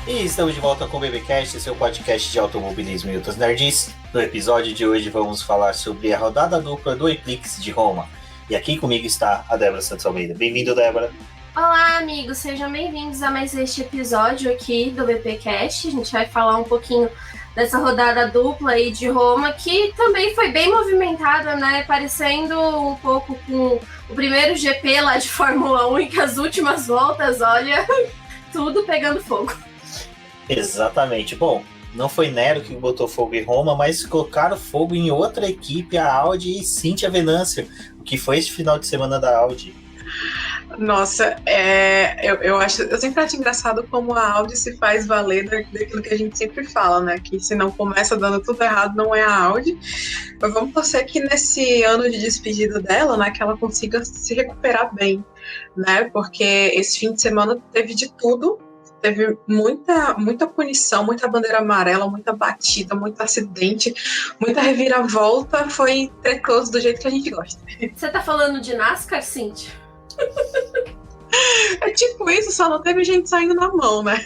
E estamos de volta com o BBcast, seu podcast de automobilismo e outras nerds. No episódio de hoje vamos falar sobre a rodada dupla do Eclipse de Roma. E aqui comigo está a Débora Santos Almeida. Bem-vindo, Débora. Olá, amigos, sejam bem-vindos a mais este episódio aqui do BBcast. A gente vai falar um pouquinho dessa rodada dupla aí de Roma, que também foi bem movimentada, né? Parecendo um pouco com o primeiro GP lá de Fórmula 1 e que as últimas voltas, olha, tudo pegando fogo. Exatamente. Bom, não foi Nero que botou fogo em Roma, mas colocaram fogo em outra equipe, a Audi e Cynthia Venâncio, o que foi esse final de semana da Audi. Nossa, eu sempre acho engraçado como a Audi se faz valer daquilo que a gente sempre fala, né? Que se não começa dando tudo errado, não é a Audi. Mas vamos torcer que nesse ano de despedida dela, né, que ela consiga se recuperar bem, né? Porque esse fim de semana teve de tudo. Teve muita punição, muita bandeira amarela, muita batida, muito acidente, muita reviravolta. Foi trecoso do jeito que a gente gosta. Você tá falando de NASCAR, Cíntia? É tipo isso, só não teve gente saindo na mão, né?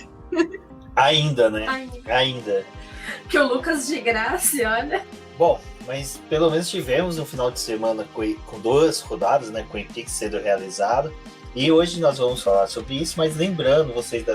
Ainda, né? Ainda. Que o Lucas de Graça, olha. Bom, mas pelo menos tivemos um final de semana com duas rodadas, né? Com o Eclipse sendo realizado. E hoje nós vamos falar sobre isso, mas lembrando vocês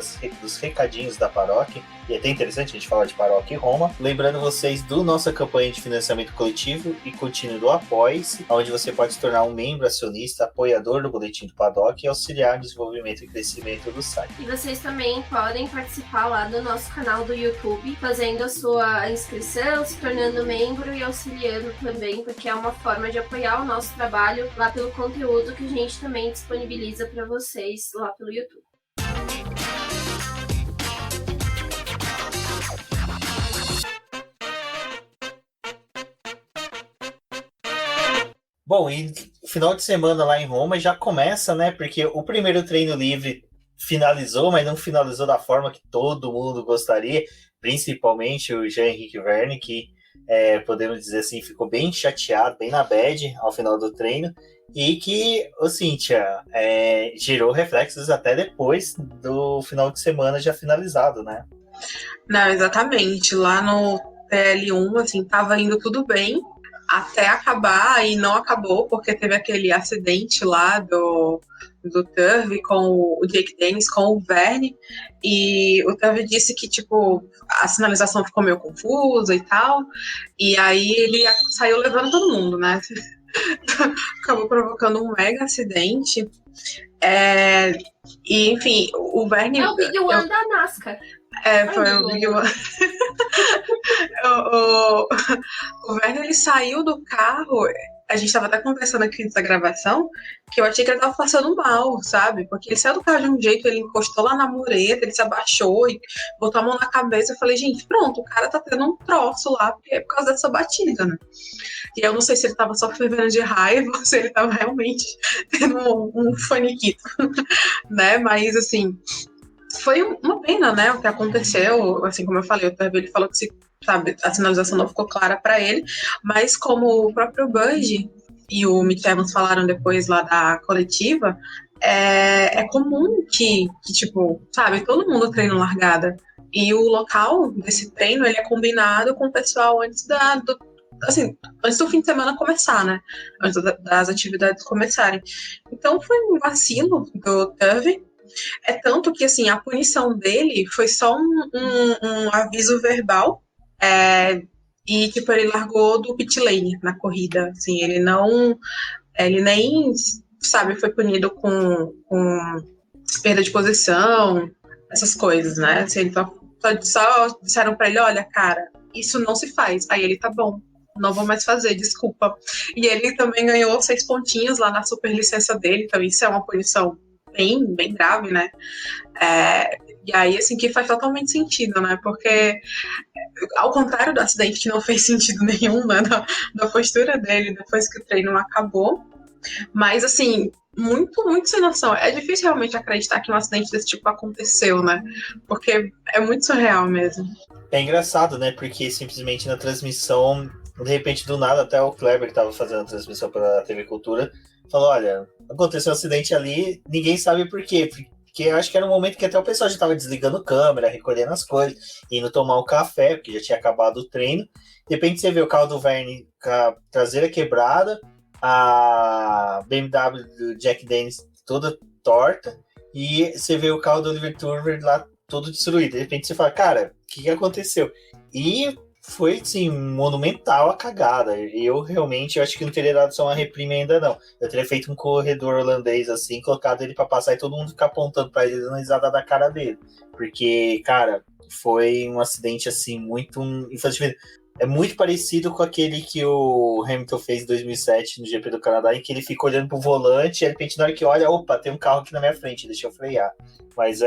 dos recadinhos da paróquia, e é até interessante a gente falar de paróquia em Roma, lembrando vocês do nossa campanha de financiamento coletivo e contínuo do Apoie-se, onde você pode se tornar um membro acionista, apoiador do Boletim do Paddock e auxiliar no desenvolvimento e crescimento do site. E vocês também podem participar lá do nosso canal do YouTube, fazendo a sua inscrição, se tornando membro e auxiliando também, porque é uma forma de apoiar o nosso trabalho lá pelo conteúdo que a gente também disponibiliza para vocês lá pelo YouTube. Bom, e o final de semana lá em Roma já começa, né? Porque o primeiro treino livre finalizou, mas não finalizou da forma que todo mundo gostaria, principalmente o Jean-Henrique Verne, que podemos dizer assim, ficou bem chateado, bem na bad ao final do treino, e que, Cíntia, gerou reflexos até depois do final de semana já finalizado, né? Não, exatamente. Lá no TL1, assim, tava indo tudo bem até acabar e não acabou, porque teve aquele acidente lá do Turvey com o Jake Dennis, com o Verne, e o Turvey disse que, tipo, a sinalização ficou meio confusa e tal, e aí ele saiu levando todo mundo, né? Acabou provocando um mega acidente. E, enfim, o Verne... É o Big One da NASCAR. Foi o Big One. O Verne, ele saiu do carro. A gente estava até conversando aqui antes da gravação, que eu achei que ele estava passando mal, sabe? Porque ele saiu do carro de um jeito, ele encostou lá na mureta, ele se abaixou e botou a mão na cabeça. Eu falei, gente, pronto, o cara tá tendo um troço lá, porque é por causa dessa batida, né? E eu não sei se ele tava só fervendo de raiva ou se ele tava realmente tendo um faniquito, né? Mas, assim, foi uma pena, né, o que aconteceu. Assim, como eu falei, o Turvey, ele falou que a sinalização não ficou clara para ele, mas como o próprio Bud e o Mitch Evans falaram depois lá da coletiva, é comum que, tipo, sabe, todo mundo treina largada. E o local desse treino, ele é combinado com o pessoal antes do fim de semana começar, né? Antes das atividades começarem. Então foi um vacilo do Turvey. É tanto que, assim, a punição dele foi só um aviso verbal, e, tipo, ele largou do pit lane na corrida, assim, ele nem, sabe, foi punido com perda de posição, essas coisas, né? Assim, ele só disseram pra ele, olha, cara, isso não se faz. Aí ele, tá bom, não vou mais fazer, desculpa. E ele também ganhou 6 pontinhos lá na superlicença dele, então isso é uma punição bem grave, né? E aí, assim, que faz totalmente sentido, né? Porque, ao contrário do acidente, que não fez sentido nenhum, né? Da postura dele depois que o treino acabou. Mas, assim, muito sem noção. É difícil realmente acreditar que um acidente desse tipo aconteceu, né? Porque é muito surreal mesmo. É engraçado, né? Porque simplesmente na transmissão, de repente, do nada, até o Kleber, que estava fazendo a transmissão pela TV Cultura, falou, olha, aconteceu um acidente ali, ninguém sabe por quê. Porque eu acho que era um momento que até o pessoal já estava desligando câmera, recolhendo as coisas, indo tomar um café, porque já tinha acabado o treino. De repente você vê o carro do Verne com a traseira quebrada, a BMW do Jack Dennis toda torta, e você vê o carro do Oliver Turner lá todo destruído. De repente você fala, cara, o que aconteceu? E foi, assim, monumental a cagada. Eu acho que não teria dado só uma reprimenda, não. Eu teria feito um corredor holandês, assim, colocado ele pra passar e todo mundo ficar apontando pra ele, dando risada da cara dele. Porque, cara, foi um acidente, assim, muito infantil. É muito parecido com aquele que o Hamilton fez em 2007 no GP do Canadá, em que ele fica olhando pro volante e, de repente, na hora que olha, opa, tem um carro aqui na minha frente, deixa eu frear. Mas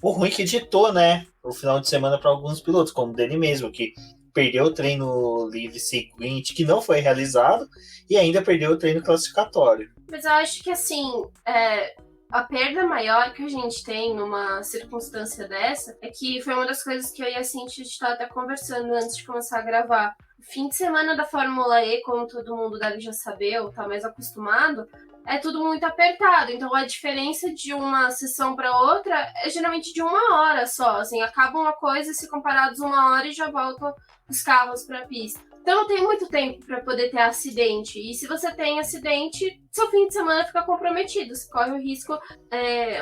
o ruim que ditou, né, o final de semana para alguns pilotos, como dele mesmo, que perdeu o treino livre seguinte, que não foi realizado, e ainda perdeu o treino classificatório. Mas eu acho que, assim, a perda maior que a gente tem numa circunstância dessa é que foi uma das coisas que eu e a Cintia estava até conversando antes de começar a gravar. O fim de semana da Fórmula E, como todo mundo deve já saber ou tá mais acostumado, é tudo muito apertado. Então a diferença de uma sessão para outra é geralmente de 1 hora só. Assim, acaba uma coisa, se comparados 1 hora e já voltam os carros para a pista. Então não tem muito tempo para poder ter acidente. E se você tem acidente, seu fim de semana fica comprometido. Você corre o risco.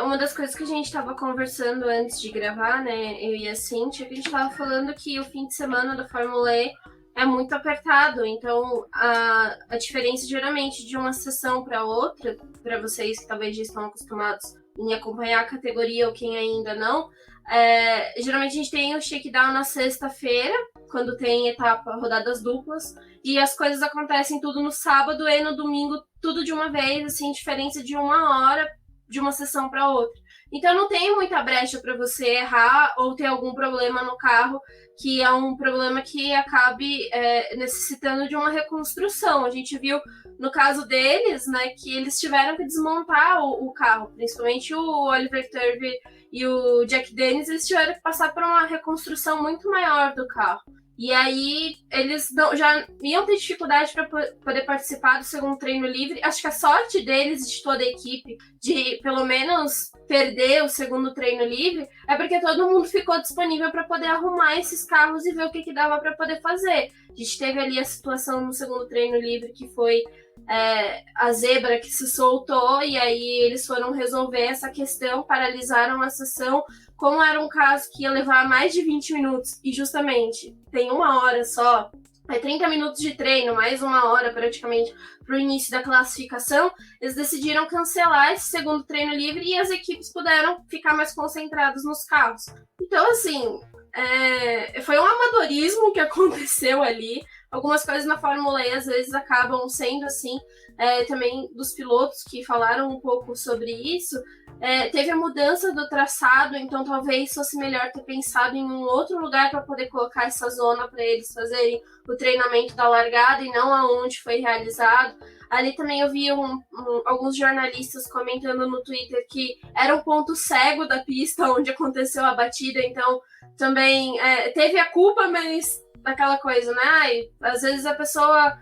Uma das coisas que a gente estava conversando antes de gravar, né, eu e a Cintia, que a gente estava falando que o fim de semana da Fórmula E é muito apertado. Então a diferença geralmente de uma sessão para outra, para vocês que talvez já estão acostumados em acompanhar a categoria ou quem ainda não, geralmente a gente tem o shakedown na sexta-feira, quando tem etapa, rodadas duplas, e as coisas acontecem tudo no sábado e no domingo, tudo de uma vez, assim, diferença de 1 hora de uma sessão para outra. Então não tem muita brecha para você errar ou ter algum problema no carro, que é um problema que acabe necessitando de uma reconstrução. A gente viu no caso deles, né, que eles tiveram que desmontar o carro, principalmente o Oliver Turvey e o Jack Dennis, eles tiveram que passar por uma reconstrução muito maior do carro. E aí eles já iam ter dificuldade para poder participar do segundo treino livre. Acho que a sorte deles, de toda a equipe, de pelo menos perder o segundo treino livre, é porque todo mundo ficou disponível para poder arrumar esses carros e ver o que dava para poder fazer. A gente teve ali a situação no segundo treino livre que foi a zebra que se soltou, e aí eles foram resolver essa questão, paralisaram a sessão. Como era um caso que ia levar mais de 20 minutos e justamente tem 1 hora só, 30 minutos de treino, mais 1 hora praticamente para o início da classificação, eles decidiram cancelar esse segundo treino livre e as equipes puderam ficar mais concentradas nos carros. Então, assim, foi um amadorismo que aconteceu ali. Algumas coisas na Fórmula E às vezes acabam sendo assim, também dos pilotos que falaram um pouco sobre isso. Teve a mudança do traçado, então talvez fosse melhor ter pensado em um outro lugar para poder colocar essa zona para eles fazerem o treinamento da largada e não aonde foi realizado. Ali também eu vi alguns jornalistas comentando no Twitter que era um ponto cego da pista onde aconteceu a batida, então também teve a culpa, mas daquela coisa, né? Às vezes a pessoa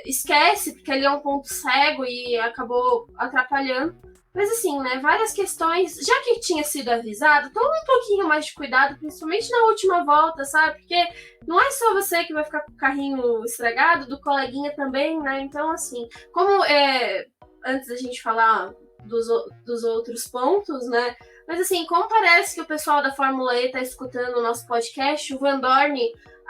esquece porque ali é um ponto cego e acabou atrapalhando. Mas assim, né, várias questões, já que tinha sido avisado, toma um pouquinho mais de cuidado, principalmente na última volta, sabe? Porque não é só você que vai ficar com o carrinho estragado, do coleguinha também, né? Então, assim, como antes da gente falar dos outros pontos, né? Mas assim, como parece que o pessoal da Fórmula E tá escutando o nosso podcast, o Van Dorn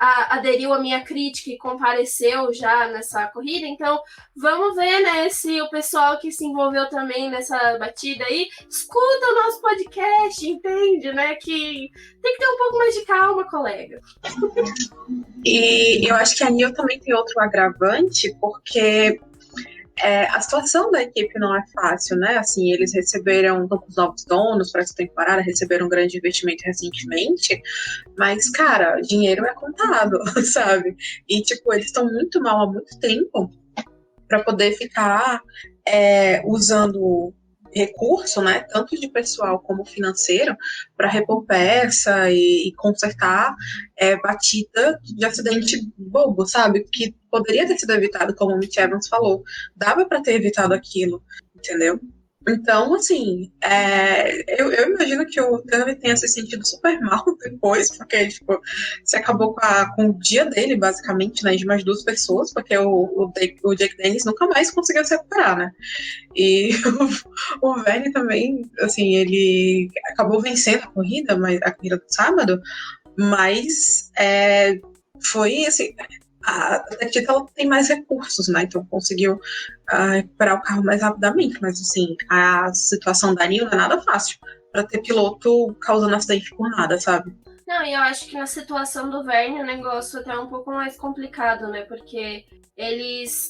aderiu à minha crítica e compareceu já nessa corrida, então vamos ver, né, se o pessoal que se envolveu também nessa batida aí escuta o nosso podcast, entende, né, que tem que ter um pouco mais de calma, colega. E eu acho que a Nil também tem outro agravante, porque a situação da equipe não é fácil, né? Assim, eles receberam os novos donos para essa temporada, receberam um grande investimento recentemente, mas, cara, dinheiro é contado, sabe? E, tipo, eles estão muito mal há muito tempo para poder ficar usando recurso, né, tanto de pessoal como financeiro, para repor peça e consertar batida de acidente bobo, sabe? Que poderia ter sido evitado, como o Mitch Evans falou. Dava para ter evitado aquilo, entendeu? Então, assim, eu imagino que o Tami tenha se sentido super mal depois, porque, tipo, você acabou com o dia dele, basicamente, né, de mais duas pessoas, porque o Jake Dennis nunca mais conseguiu se recuperar, né? E o Verne também, assim, ele acabou vencendo a corrida do sábado, mas foi, assim, a Tactita ela tem mais recursos, né? Então conseguiu recuperar o carro mais rapidamente. Mas assim, a situação da Nil não é nada fácil para ter piloto causando acidente por nada, sabe? Não, e eu acho que na situação do Verne o negócio até é um pouco mais complicado, né? Porque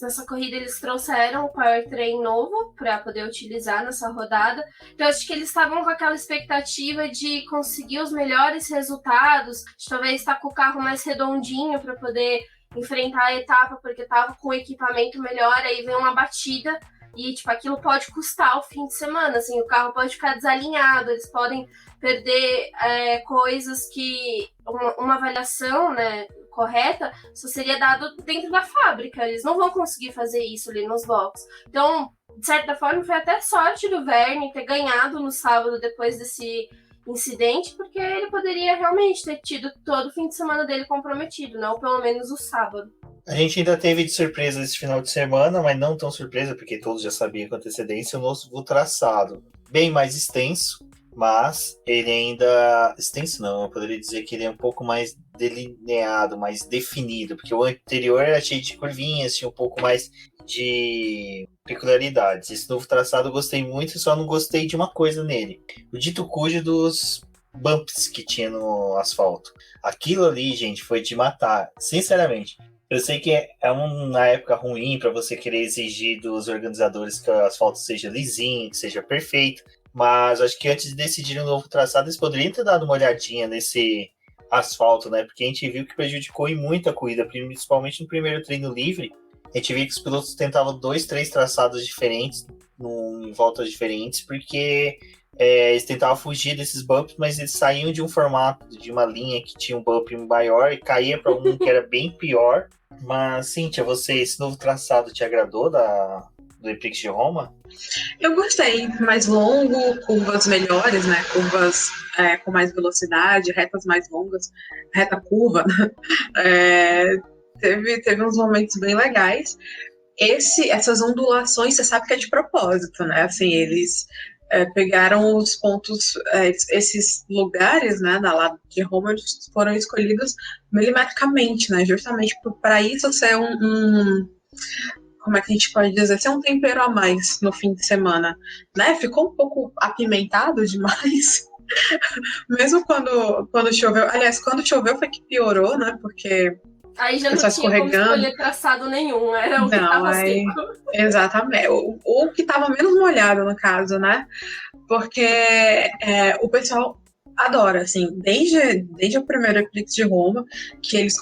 nessa corrida, eles trouxeram o powertrain novo para poder utilizar nessa rodada. Então, acho que eles estavam com aquela expectativa de conseguir os melhores resultados, de talvez estar com o carro mais redondinho para poder enfrentar a etapa, porque tava com o equipamento melhor, aí vem uma batida e, tipo, aquilo pode custar o fim de semana, assim, o carro pode ficar desalinhado, eles podem perder coisas que uma avaliação, né, correta só seria dado dentro da fábrica, eles não vão conseguir fazer isso ali nos boxes. Então, de certa forma, foi até sorte do Verne ter ganhado no sábado depois desse incidente, porque ele poderia realmente ter tido todo o fim de semana dele comprometido, né? Ou pelo menos o sábado. A gente ainda teve de surpresa esse final de semana, mas não tão surpresa, porque todos já sabiam com antecedência, o novo traçado. Bem mais extenso, mas ele ainda... Extenso não, eu poderia dizer que ele é um pouco mais delineado, mais definido, porque o anterior era cheio de curvinhas, tinha um pouco mais de peculiaridades. Esse novo traçado eu gostei muito, só não gostei de uma coisa nele. O dito cujo dos bumps que tinha no asfalto. Aquilo ali, gente, foi de matar. Sinceramente, eu sei que é uma época ruim para você querer exigir dos organizadores que o asfalto seja lisinho, que seja perfeito, mas acho que antes de decidir um novo traçado, eles poderiam ter dado uma olhadinha nesse asfalto, né? Porque a gente viu que prejudicou em muito a corrida, principalmente no primeiro treino livre. A gente viu que os pilotos tentavam 2, 3 traçados diferentes, em voltas diferentes, porque eles tentavam fugir desses bumps, mas eles saíam de um formato, de uma linha que tinha um bump maior e caía para um que era bem pior. Mas, Cíntia, esse novo traçado te agradou do Eprix de Roma? Eu gostei, mais longo, curvas melhores, né? Curvas com mais velocidade, retas mais longas, reta curva, né? Teve uns momentos bem legais. Essas ondulações, você sabe que é de propósito, né? Assim, eles pegaram os pontos, esses lugares, né, da lado de Roma, foram escolhidos milimetricamente, né? Justamente para isso ser como é que a gente pode dizer, ser um tempero a mais no fim de semana, né? Ficou um pouco apimentado demais, mesmo quando choveu. Aliás, quando choveu foi que piorou, né? Porque aí já não tinha como escolher traçado nenhum, era o que estava seco. Exatamente, o que estava menos molhado, no caso, né? Porque o pessoal adora, assim, desde o primeiro Eprix de Roma, que eles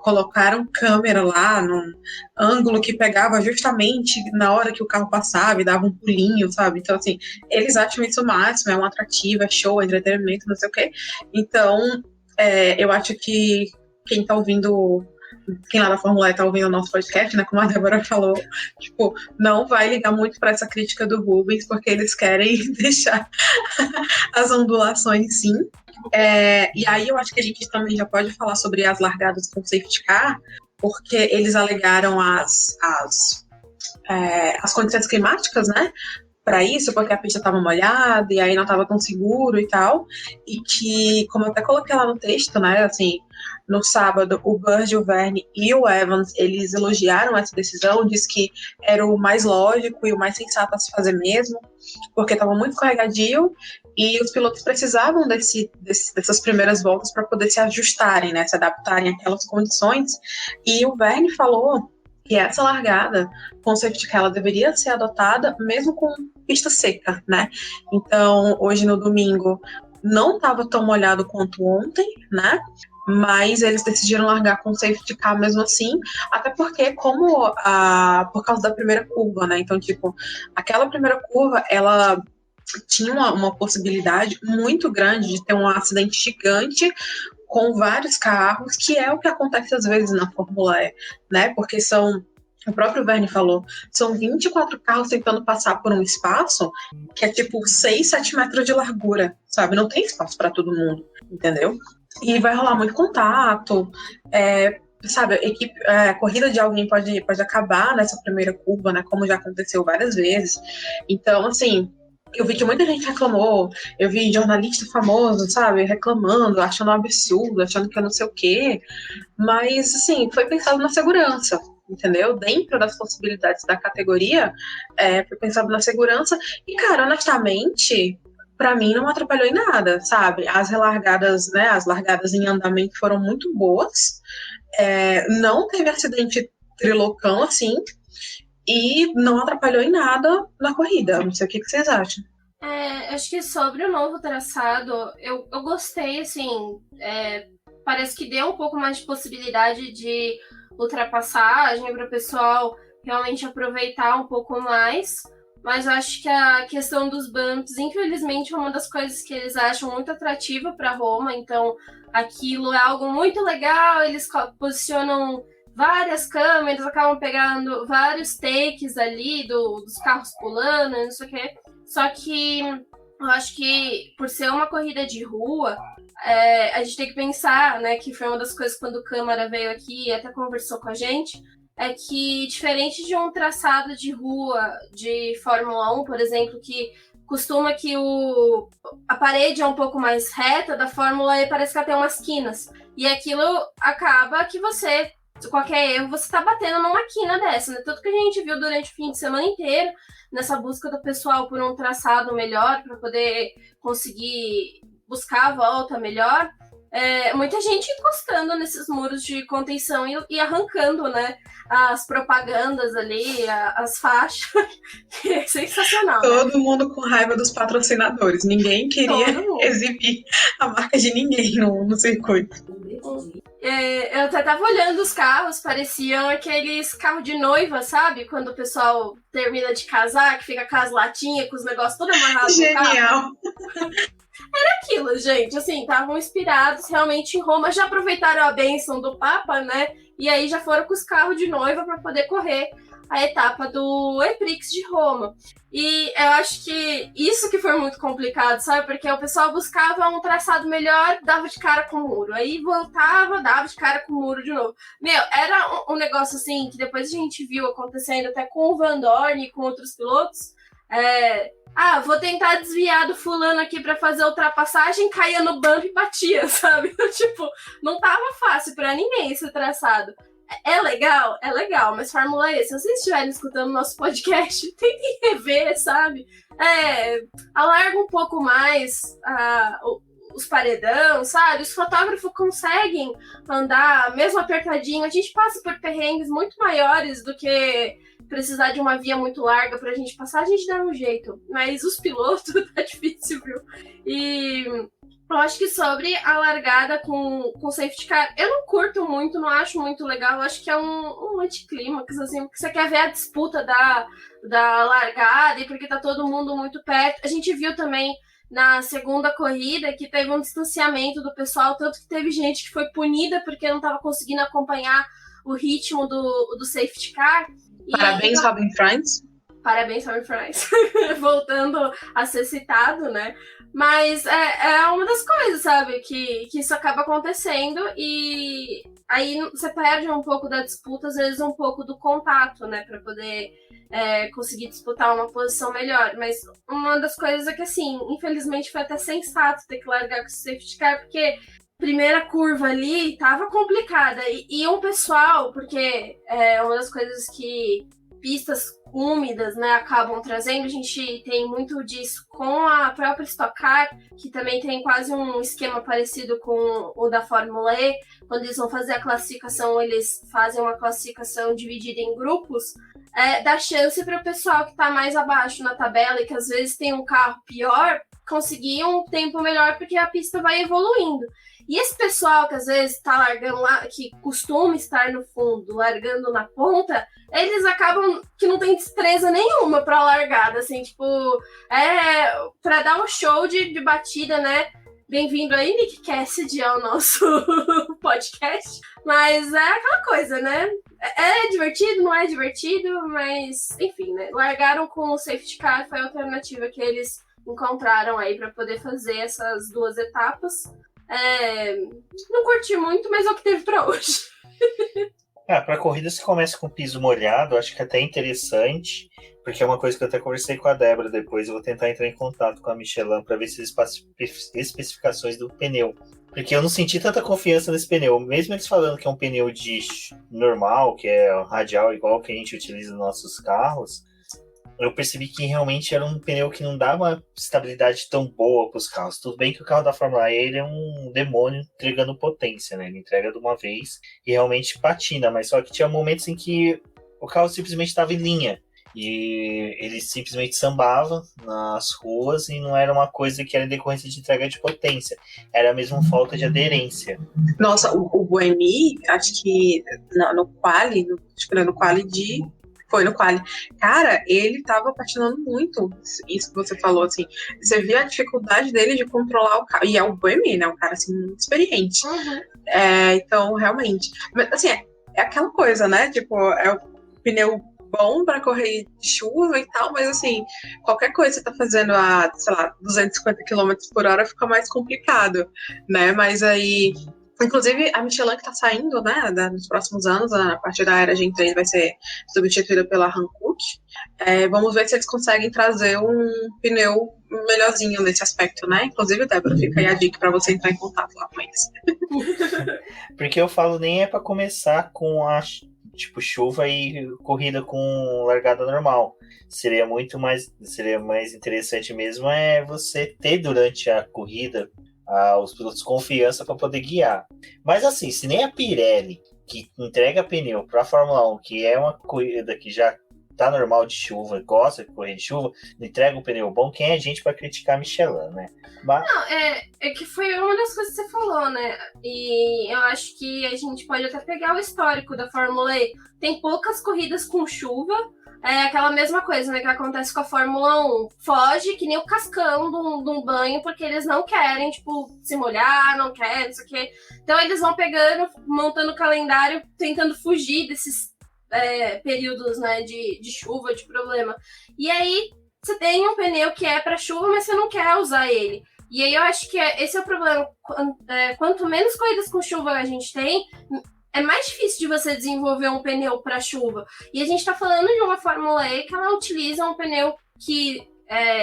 colocaram câmera lá num ângulo que pegava justamente na hora que o carro passava e dava um pulinho, sabe? Então, assim, eles acham isso o máximo, é um atrativo, é show, é entretenimento, não sei o quê. Então, eu acho que quem tá ouvindo... Quem lá da Fórmula E tá ouvindo o nosso podcast, né? Como a Débora falou, tipo, não vai ligar muito para essa crítica do Rubens, porque eles querem deixar as ondulações, sim. E aí eu acho que a gente também já pode falar sobre as largadas com safety car, porque eles alegaram as condições climáticas, né? Para isso, porque a pista estava molhada e aí não estava tão seguro e tal, e que, como eu até coloquei lá no texto, né, assim, no sábado, o Bird, o Verne e o Evans, eles elogiaram essa decisão, diz que era o mais lógico e o mais sensato a se fazer mesmo, porque estava muito escorregadio e os pilotos precisavam dessas primeiras voltas para poder se ajustarem, né, se adaptarem àquelas condições, e o Verne falou que essa largada com safety car ela deveria ser adotada mesmo com pista seca, né? Então, hoje no domingo não estava tão molhado quanto ontem, né? Mas eles decidiram largar com safety car mesmo assim, até porque por causa da primeira curva, né? Então, tipo, aquela primeira curva, ela tinha uma possibilidade muito grande de ter um acidente gigante com vários carros, que é o que acontece às vezes na Fórmula E, né? Porque são o próprio Verne falou, são 24 carros tentando passar por um espaço que é tipo 6, 7 metros de largura, sabe? Não tem espaço para todo mundo, entendeu? E vai rolar muito contato, sabe? A corrida de alguém pode acabar nessa primeira curva, né? Como já aconteceu várias vezes. Então, assim, eu vi que muita gente reclamou, eu vi jornalista famoso, sabe, reclamando, achando um absurdo, achando que eu não sei o quê, mas, assim, foi pensado na segurança, entendeu? Dentro das possibilidades da categoria, foi pensado na segurança, e, cara, honestamente, pra mim não atrapalhou em nada, sabe? As relargadas, né, as largadas em andamento foram muito boas, não teve acidente trilocão, assim, e não atrapalhou em nada na corrida. Não sei o que vocês acham. Acho que sobre o novo traçado, eu gostei, assim, parece que deu um pouco mais de possibilidade de ultrapassagem para o pessoal realmente aproveitar um pouco mais, mas eu acho que a questão dos bumps, infelizmente, é uma das coisas que eles acham muito atrativa para Roma, então aquilo é algo muito legal, eles posicionam várias câmeras, acabam pegando vários takes ali dos carros pulando, não sei o quê. Só que eu acho que por ser uma corrida de rua, a gente tem que pensar, né, que foi uma das coisas quando o Câmara veio aqui e até conversou com a gente, é que diferente de um traçado de rua de Fórmula 1, por exemplo, que costuma que a parede é um pouco mais reta, da Fórmula E parece que ela tem umas quinas. E aquilo acaba que você, qualquer erro, você tá batendo numa quina dessa, né? Tudo que a gente viu durante o fim de semana inteiro, nessa busca do pessoal por um traçado melhor, para poder conseguir buscar a volta melhor, muita gente encostando nesses muros de contenção e arrancando, né, as propagandas ali, as faixas, que é sensacional. Todo mundo com raiva dos patrocinadores. Ninguém queria exibir a marca de ninguém no circuito. Eu até tava olhando os carros, pareciam aqueles carros de noiva, sabe? Quando o pessoal termina de casar, que fica com as latinhas, com os negócios tudo amarrados no carro. Genial! Era aquilo, gente, assim, estavam inspirados realmente em Roma, já aproveitaram a bênção do Papa, né? E aí já foram com os carros de noiva para poder correr a etapa do Eprix de Roma. E eu acho que isso que foi muito complicado, sabe? Porque o pessoal buscava um traçado melhor, dava de cara com o muro. Aí voltava, dava de cara com o muro de novo. Meu, era um negócio assim, que depois a gente viu acontecendo até com o Van Dorn e com outros pilotos. Vou tentar desviar do fulano aqui pra fazer a ultrapassagem, caía no bump e batia, sabe? Tipo, não tava fácil pra ninguém esse traçado. É legal, mas Fórmula E, se vocês estiverem escutando nosso podcast, tentem rever, sabe? Alarga um pouco mais os paredão, sabe? Os fotógrafos conseguem andar mesmo apertadinho. A gente passa por perrengues muito maiores do que precisar de uma via muito larga pra gente passar, a gente dá um jeito. Mas os pilotos tá difícil, viu? E eu acho que sobre a largada com safety car, eu não curto muito, não acho muito legal. Eu acho que é um anticlímax, assim, porque você quer ver a disputa da largada e porque tá todo mundo muito perto. A gente viu também na segunda corrida que teve um distanciamento do pessoal, tanto que teve gente que foi punida porque não tava conseguindo acompanhar o ritmo do safety car. Parabéns, Robin Franz. Parabéns, Robin Franz. Voltando a ser citado, né? Mas é uma das coisas, sabe? Que isso acaba acontecendo e aí você perde um pouco da disputa, às vezes um pouco do contato, né? Pra poder conseguir disputar uma posição melhor. Mas uma das coisas é que, assim, infelizmente foi até sensato ter que largar com o safety car, porque primeira curva ali tava complicada. E um pessoal, porque uma das coisas que pistas úmidas, né, acabam trazendo, a gente tem muito disso com a própria Stock Car, que também tem quase um esquema parecido com o da Fórmula E. Quando eles vão fazer a classificação, eles fazem uma classificação dividida em grupos, dá chance para o pessoal que está mais abaixo na tabela e que às vezes tem um carro pior, conseguir um tempo melhor porque a pista vai evoluindo. E esse pessoal que às vezes tá largando lá, que costuma estar no fundo, largando na ponta, eles acabam que não tem destreza nenhuma pra largada, assim, tipo, pra dar um show de batida, né? Bem-vindo aí, Nick Cassidy, ao nosso podcast. Mas é aquela coisa, né? É divertido, não é divertido, mas enfim, né? Largaram com o safety car, foi a alternativa que eles encontraram aí para poder fazer essas 2 etapas. Não curti muito, mas é o que teve para hoje. Para corridas que começam com piso molhado, acho que é até interessante, porque é uma coisa que eu até conversei com a Débora depois. Eu vou tentar entrar em contato com a Michelin para ver se eles passam especificações do pneu. Porque eu não senti tanta confiança nesse pneu. Mesmo eles falando que é um pneu de normal, que é radial igual que a gente utiliza nos nossos carros, eu percebi que realmente era um pneu que não dá uma estabilidade tão boa para os carros. Tudo bem que o carro da Fórmula E ele é um demônio entregando potência, né? Ele entrega de uma vez e realmente patina, mas só que tinha momentos em que o carro simplesmente estava em linha e ele simplesmente sambava nas ruas e não era uma coisa que era em decorrência de entrega de potência, era mesmo falta de aderência. Nossa, o Buemi, acho que no quali, foi no quali. Cara, ele tava patinando muito. Isso que você falou, assim. Você via a dificuldade dele de controlar o carro. E é o Buemi, né? Um cara, assim, muito experiente. Uhum. Então, realmente. Mas, assim, é aquela coisa, né? Tipo, é o pneu bom pra correr de chuva e tal, mas, assim, qualquer coisa que você tá fazendo a, sei lá, 250 km por hora fica mais complicado, né? Mas aí... Inclusive, a Michelin que está saindo, né, nos próximos anos, a partir da era Gen 3 vai ser substituída pela Hankook. Vamos ver se eles conseguem trazer um pneu melhorzinho nesse aspecto, né? Inclusive, Débora, fica aí a dica para você entrar em contato lá com eles. Porque eu falo, nem é para começar com a chuva e corrida com largada normal. Seria mais interessante mesmo você ter durante a corrida os pilotos confiança para poder guiar. Mas assim, se nem a Pirelli, que entrega pneu para a Fórmula 1, que é uma corrida que já tá normal de chuva, gosta de correr de chuva, não entrega um pneu bom, quem é a gente para criticar a Michelin, né? Mas... Não, é que foi uma das coisas que você falou, né? E eu acho que a gente pode até pegar o histórico da Fórmula E. Tem poucas corridas com chuva. É aquela mesma coisa, né, que acontece com a Fórmula 1. Foge que nem o cascão de um banho, porque eles não querem, tipo, se molhar, não querem, não sei o quê. Então eles vão pegando, montando o calendário, tentando fugir desses períodos, né, de chuva, de problema. E aí você tem um pneu que é para chuva, mas você não quer usar ele. E aí eu acho que esse é o problema. Quanto menos corridas com chuva a gente tem, é mais difícil de você desenvolver um pneu para chuva. E a gente está falando de uma Fórmula E que ela utiliza um pneu que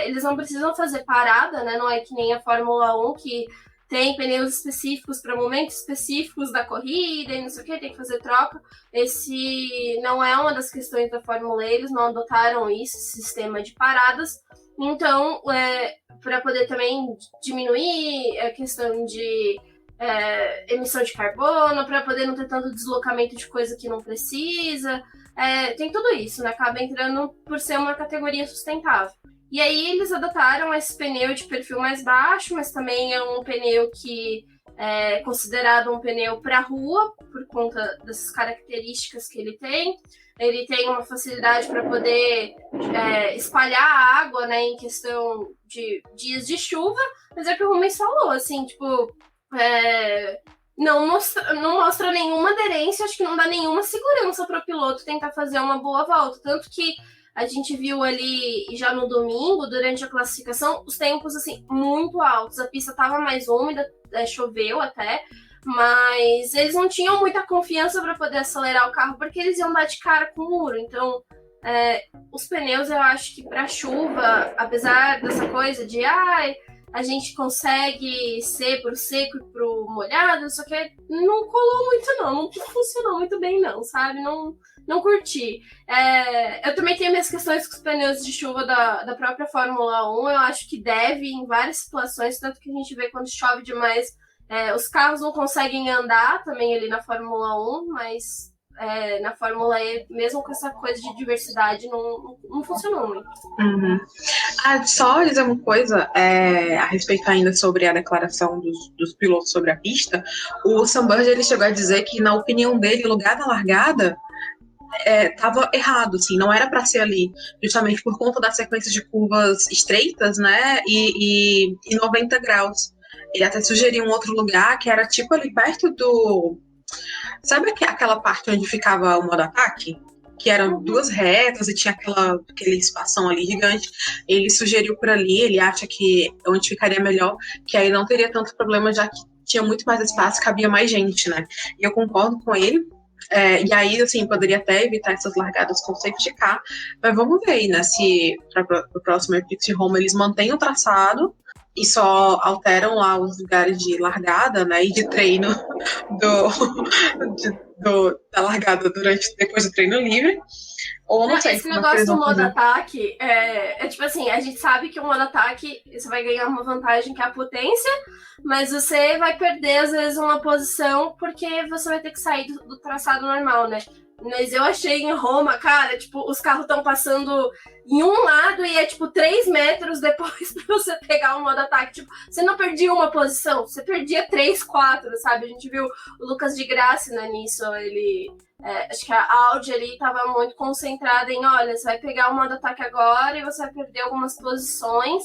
eles não precisam fazer parada, né? Não é que nem a Fórmula 1 que tem pneus específicos para momentos específicos da corrida e não sei o que, tem que fazer troca. Esse não é uma das questões da Fórmula E, eles não adotaram esse sistema de paradas. Então, para poder também diminuir a questão de emissão de carbono, para poder não ter tanto deslocamento de coisa que não precisa. Tem tudo isso, né? Acaba entrando por ser uma categoria sustentável. E aí eles adotaram esse pneu de perfil mais baixo, mas também é um pneu que é considerado um pneu para rua, por conta das características que ele tem. Ele tem uma facilidade para poder espalhar a água, né, em questão de dias de chuva, mas é o que o Rubens falou, assim, tipo... não mostra nenhuma aderência, acho que não dá nenhuma segurança para o piloto tentar fazer uma boa volta. Tanto que a gente viu ali já no domingo, durante a classificação, os tempos assim muito altos. A pista estava mais úmida, choveu até, mas eles não tinham muita confiança para poder acelerar o carro, porque eles iam dar de cara com o muro. Então, os pneus, eu acho que para chuva, apesar dessa coisa de a gente consegue ser pro seco e pro molhado, só que não colou muito não funcionou muito bem não, sabe? Não curti. Eu também tenho minhas questões com os pneus de chuva da própria Fórmula 1, eu acho que deve em várias situações, tanto que a gente vê quando chove demais, os carros não conseguem andar também ali na Fórmula 1, mas... na Fórmula E, mesmo com essa coisa de diversidade, não funcionou muito. Uhum. Só dizer uma coisa a respeito ainda sobre a declaração dos pilotos sobre a pista. O Sam Bird, ele chegou a dizer que, na opinião dele, o lugar da largada estava errado, assim, não era para ser ali, justamente por conta da sequência de curvas estreitas, né, e 90 graus. Ele até sugeriu um outro lugar que era tipo ali perto Sabe aquela parte onde ficava o modo ataque? Que eram duas retas e tinha aquele espação ali gigante. Ele sugeriu por ali, ele acha que onde ficaria melhor, que aí não teria tanto problema, já que tinha muito mais espaço, cabia mais gente, né? E eu concordo com ele. E aí, assim, poderia até evitar essas largadas com safety car, mas vamos ver aí, né, se para o próximo Epic de Roma eles mantêm o traçado e só alteram lá os lugares de largada, né, e de treino da largada depois do treino livre, ou não sei. Esse negócio do modo ataque é tipo assim, a gente sabe que o modo ataque você vai ganhar uma vantagem que é a potência, mas você vai perder às vezes uma posição porque você vai ter que sair do traçado normal, né? Mas eu achei em Roma, cara, tipo, os carros estão passando em um lado e é tipo 3 metros depois pra você pegar o modo ataque. Tipo, você não perdia uma posição, você perdia 3, 4, sabe? A gente viu o Lucas de Grassi, né, nisso, ele... acho que a Audi ali estava muito concentrada em, olha, você vai pegar o modo ataque agora e você vai perder algumas posições,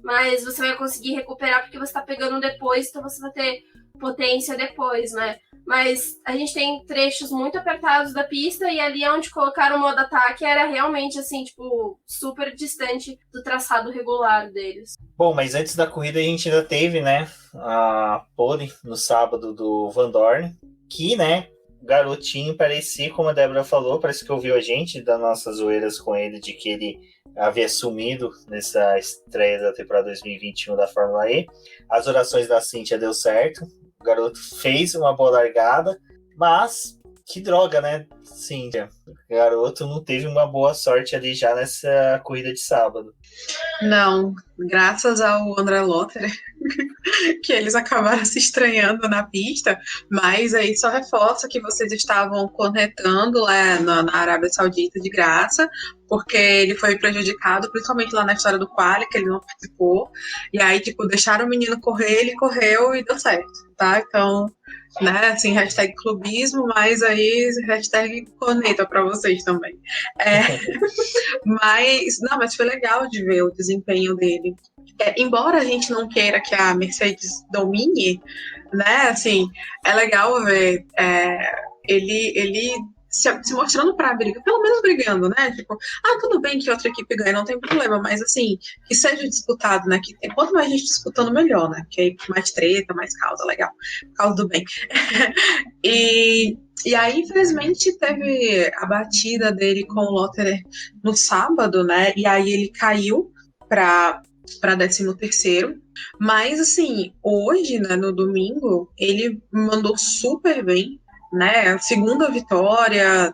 mas você vai conseguir recuperar porque você está pegando depois, então você vai ter potência depois, né? Mas a gente tem trechos muito apertados da pista e ali onde colocaram o modo ataque era realmente, assim, tipo, super distante do traçado regular deles. Bom, mas antes da corrida a gente ainda teve, né, a pole no sábado do Van Dorn, que, né, garotinho, parecia, como a Débora falou, parece que ouviu a gente das nossas zoeiras com ele, de que ele havia sumido nessa estreia da temporada 2021 da Fórmula E. As orações da Cíntia deu certo, o garoto fez uma boa largada, mas que droga, né, Cíntia? O garoto não teve uma boa sorte ali já nessa corrida de sábado. Não, graças ao André Lotter, que eles acabaram se estranhando na pista, mas aí só reforça que vocês estavam cornetando lá na Arábia Saudita de graça, porque ele foi prejudicado, principalmente lá na história do quali, que ele não participou, e aí, tipo, deixaram o menino correr, ele correu e deu certo, tá? Então, né, assim, hashtag clubismo, mas aí hashtag corneta pra vocês também. Mas foi legal de ver o desempenho dele. Embora a gente não queira que a Mercedes domine, né, assim, é legal ver ele se mostrando para briga, pelo menos brigando, né, tipo, tudo bem que outra equipe ganha, não tem problema, mas assim, que seja disputado, né, que quanto mais gente disputando, melhor, né, que aí mais treta, mais causa, legal, causa do bem. E aí, infelizmente, teve a batida dele com o Lotterer no sábado, né? E aí ele caiu para 13º. Mas, assim, hoje, né, no domingo, ele mandou super bem, né? Segunda vitória,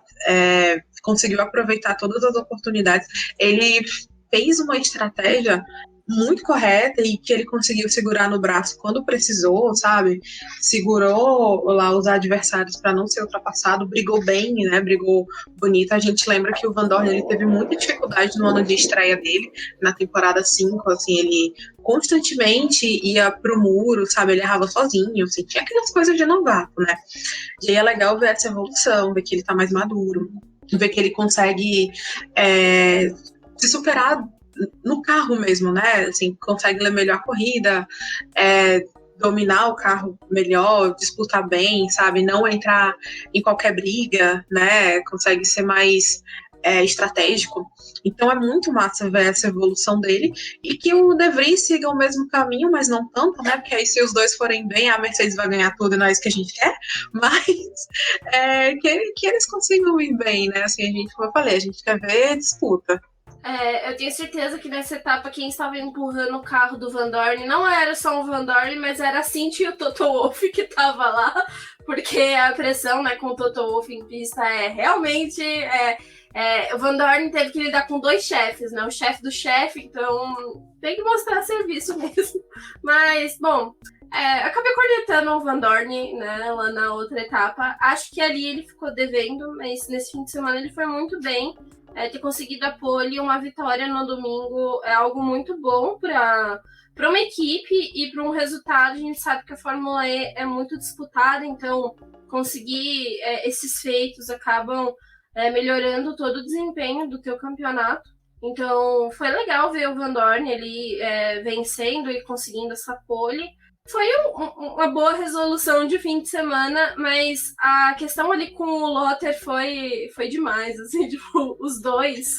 conseguiu aproveitar todas as oportunidades. Ele fez uma estratégia muito correta e que ele conseguiu segurar no braço quando precisou, sabe? Segurou lá os adversários para não ser ultrapassado, brigou bem, né? Brigou bonito. A gente lembra que o Van Dorn ele teve muita dificuldade no ano de estreia dele, na temporada 5, assim, ele constantemente ia pro muro, sabe? Ele errava sozinho, assim, tinha aquelas coisas de novato, né? E aí é legal ver essa evolução, ver que ele tá mais maduro, ver que ele consegue se superar no carro mesmo, né? Assim, consegue ler melhor a corrida, dominar o carro melhor, disputar bem, sabe? Não entrar em qualquer briga, né? Consegue ser mais estratégico. Então é muito massa ver essa evolução dele e que o De Vries siga o mesmo caminho, mas não tanto, né? Porque aí se os dois forem bem, a Mercedes vai ganhar tudo e não é isso que a gente quer, mas que eles consigam ir bem, né? Assim, como eu falei, a gente quer ver disputa. Eu tenho certeza que nessa etapa quem estava empurrando o carro do Van Dorn não era só o Van Dorn, mas era a Cynthia e o Toto Wolff que estava lá, porque a pressão, né, com o Toto Wolff em pista realmente... o Van Dorn teve que lidar com 2 chefes, né? O chefe do chefe, então tem que mostrar serviço mesmo. Mas, bom, acabei cornetando o Van Dorn, né, lá na outra etapa. Acho que ali ele ficou devendo, mas nesse fim de semana ele foi muito bem. Ter conseguido a pole, uma vitória no domingo é algo muito bom para uma equipe e para um resultado. A gente sabe que a Fórmula E é muito disputada, então conseguir esses feitos acabam melhorando todo o desempenho do teu campeonato. Então foi legal ver o Van Dorn ele vencendo e conseguindo essa pole. foi uma boa resolução de fim de semana, mas a questão ali com o Lotter foi demais, assim, tipo, os dois.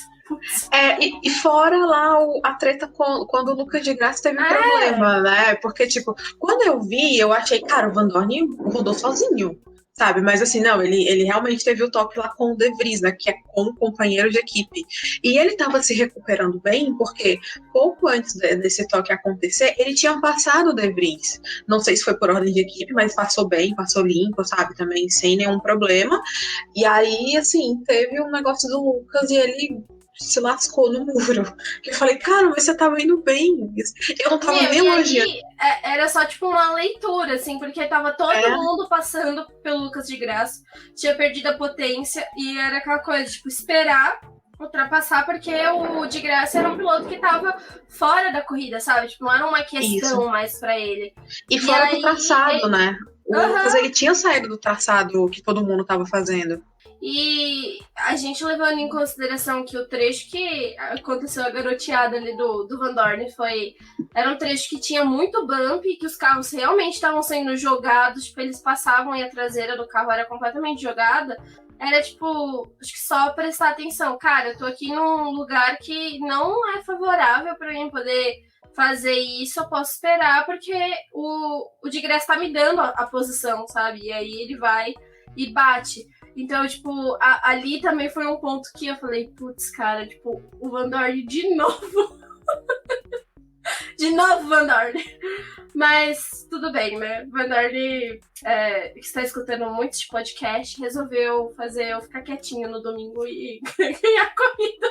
E fora lá a treta quando o Lucas de Graça teve um problema, né? Porque, tipo, quando eu vi, eu achei, cara, o Van Dorn rodou sozinho, sabe? Mas assim, não, ele realmente teve o toque lá com o De Vries, né? Que é como companheiro de equipe. E ele tava se recuperando bem, porque pouco antes desse toque acontecer, ele tinha passado o De Vries. Não sei se foi por ordem de equipe, mas passou bem, passou limpo, sabe? Também sem nenhum problema. E aí, assim, teve um negócio do Lucas e ele se lascou no muro. Eu falei, cara, mas você tava indo bem. Eu não tava nem elogiando. Era só tipo uma leitura, assim, porque tava todo mundo passando pelo Lucas de Graça, tinha perdido a potência, e era aquela coisa, tipo, esperar ultrapassar, porque o de Graça era um piloto que tava fora da corrida, sabe? Tipo, não era uma questão mais pra ele. E fora do traçado, né? O Lucas, ele tinha saído do traçado que todo mundo tava fazendo. E a gente levando em consideração que o trecho que aconteceu a garoteada ali do Van Dorn era um trecho que tinha muito bump, que os carros realmente estavam sendo jogados, tipo, eles passavam e a traseira do carro era completamente jogada. Era tipo, acho que só prestar atenção. Cara, eu tô aqui num lugar que não é favorável pra mim poder fazer isso, eu posso esperar, porque o de Graça tá me dando a posição, sabe? E aí ele vai e bate. Então, tipo, ali também foi um ponto que eu falei, putz, cara, tipo, o Van Dorn de novo. De novo, Van Dorn. Mas tudo bem, né? Van Dorn, que está escutando muitos de podcast, resolveu fazer eu ficar quietinho no domingo e ganhar a corrida.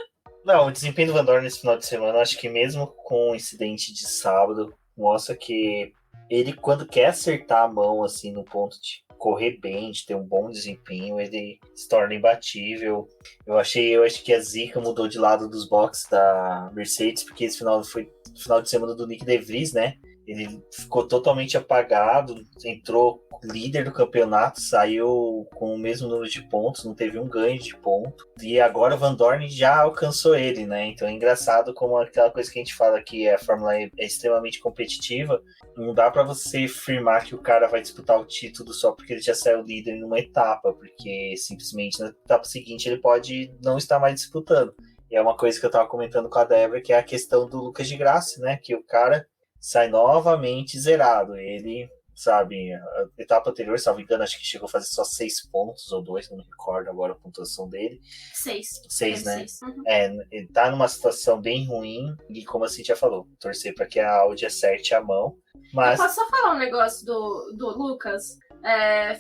Não, o desempenho do Van Dorn nesse final de semana, acho que mesmo com o incidente de sábado, mostra que ele, quando quer acertar a mão, assim, no ponto de correr bem, de ter um bom desempenho, ele se torna imbatível. Eu acho que a zica mudou de lado dos boxes da Mercedes, porque esse foi final de semana do Nick De Vries, né? Ele ficou totalmente apagado, entrou líder do campeonato, saiu com o mesmo número de pontos, não teve um ganho de ponto. E agora o Van Dorn já alcançou ele, né? Então é engraçado como aquela coisa que a gente fala que a Fórmula E é extremamente competitiva. Não dá para você afirmar que o cara vai disputar o título só porque ele já saiu líder numa etapa, porque simplesmente na etapa seguinte ele pode não estar mais disputando. E é uma coisa que eu tava comentando com a Débora, que é a questão do Lucas de Graça, né? Que o cara sai novamente zerado. Ele, sabe, a etapa anterior, se não me engano, acho que chegou a fazer só 6 pontos ou 2, não me recordo agora a pontuação dele. 6, né? 6. Uhum. Ele tá numa situação bem ruim e, como a Cintia falou, torcer para que a Audi acerte a mão. Mas... Eu posso só falar um negócio do Lucas?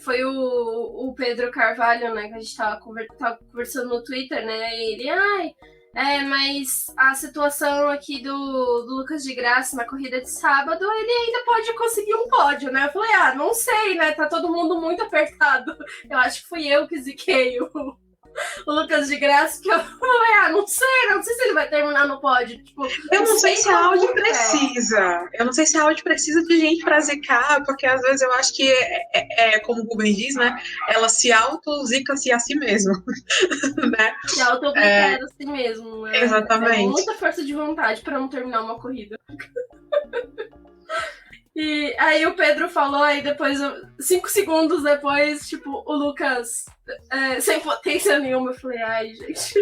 Foi o Pedro Carvalho, né, que a gente tava conversando no Twitter, né, e ele, mas a situação aqui do Lucas de Graça na corrida de sábado, ele ainda pode conseguir um pódio, né? Eu falei, não sei, né? Tá todo mundo muito apertado. Eu acho que fui eu que ziquei o Lucas de Graça, que eu falei, não sei se ele vai terminar no pódio. Tipo, eu não sei se a Audi precisa. Eu não sei se a Audi precisa de gente pra zicar, porque às vezes eu acho que como o Rubens diz, né? Ela se auto-zica-se a si mesmo. Né? Se auto-obligar a si mesmo. Exatamente. Muita força de vontade pra não terminar uma corrida. E aí o Pedro falou, aí depois, 5 segundos depois, tipo, o Lucas sem potência nenhuma. Eu falei, ai, gente.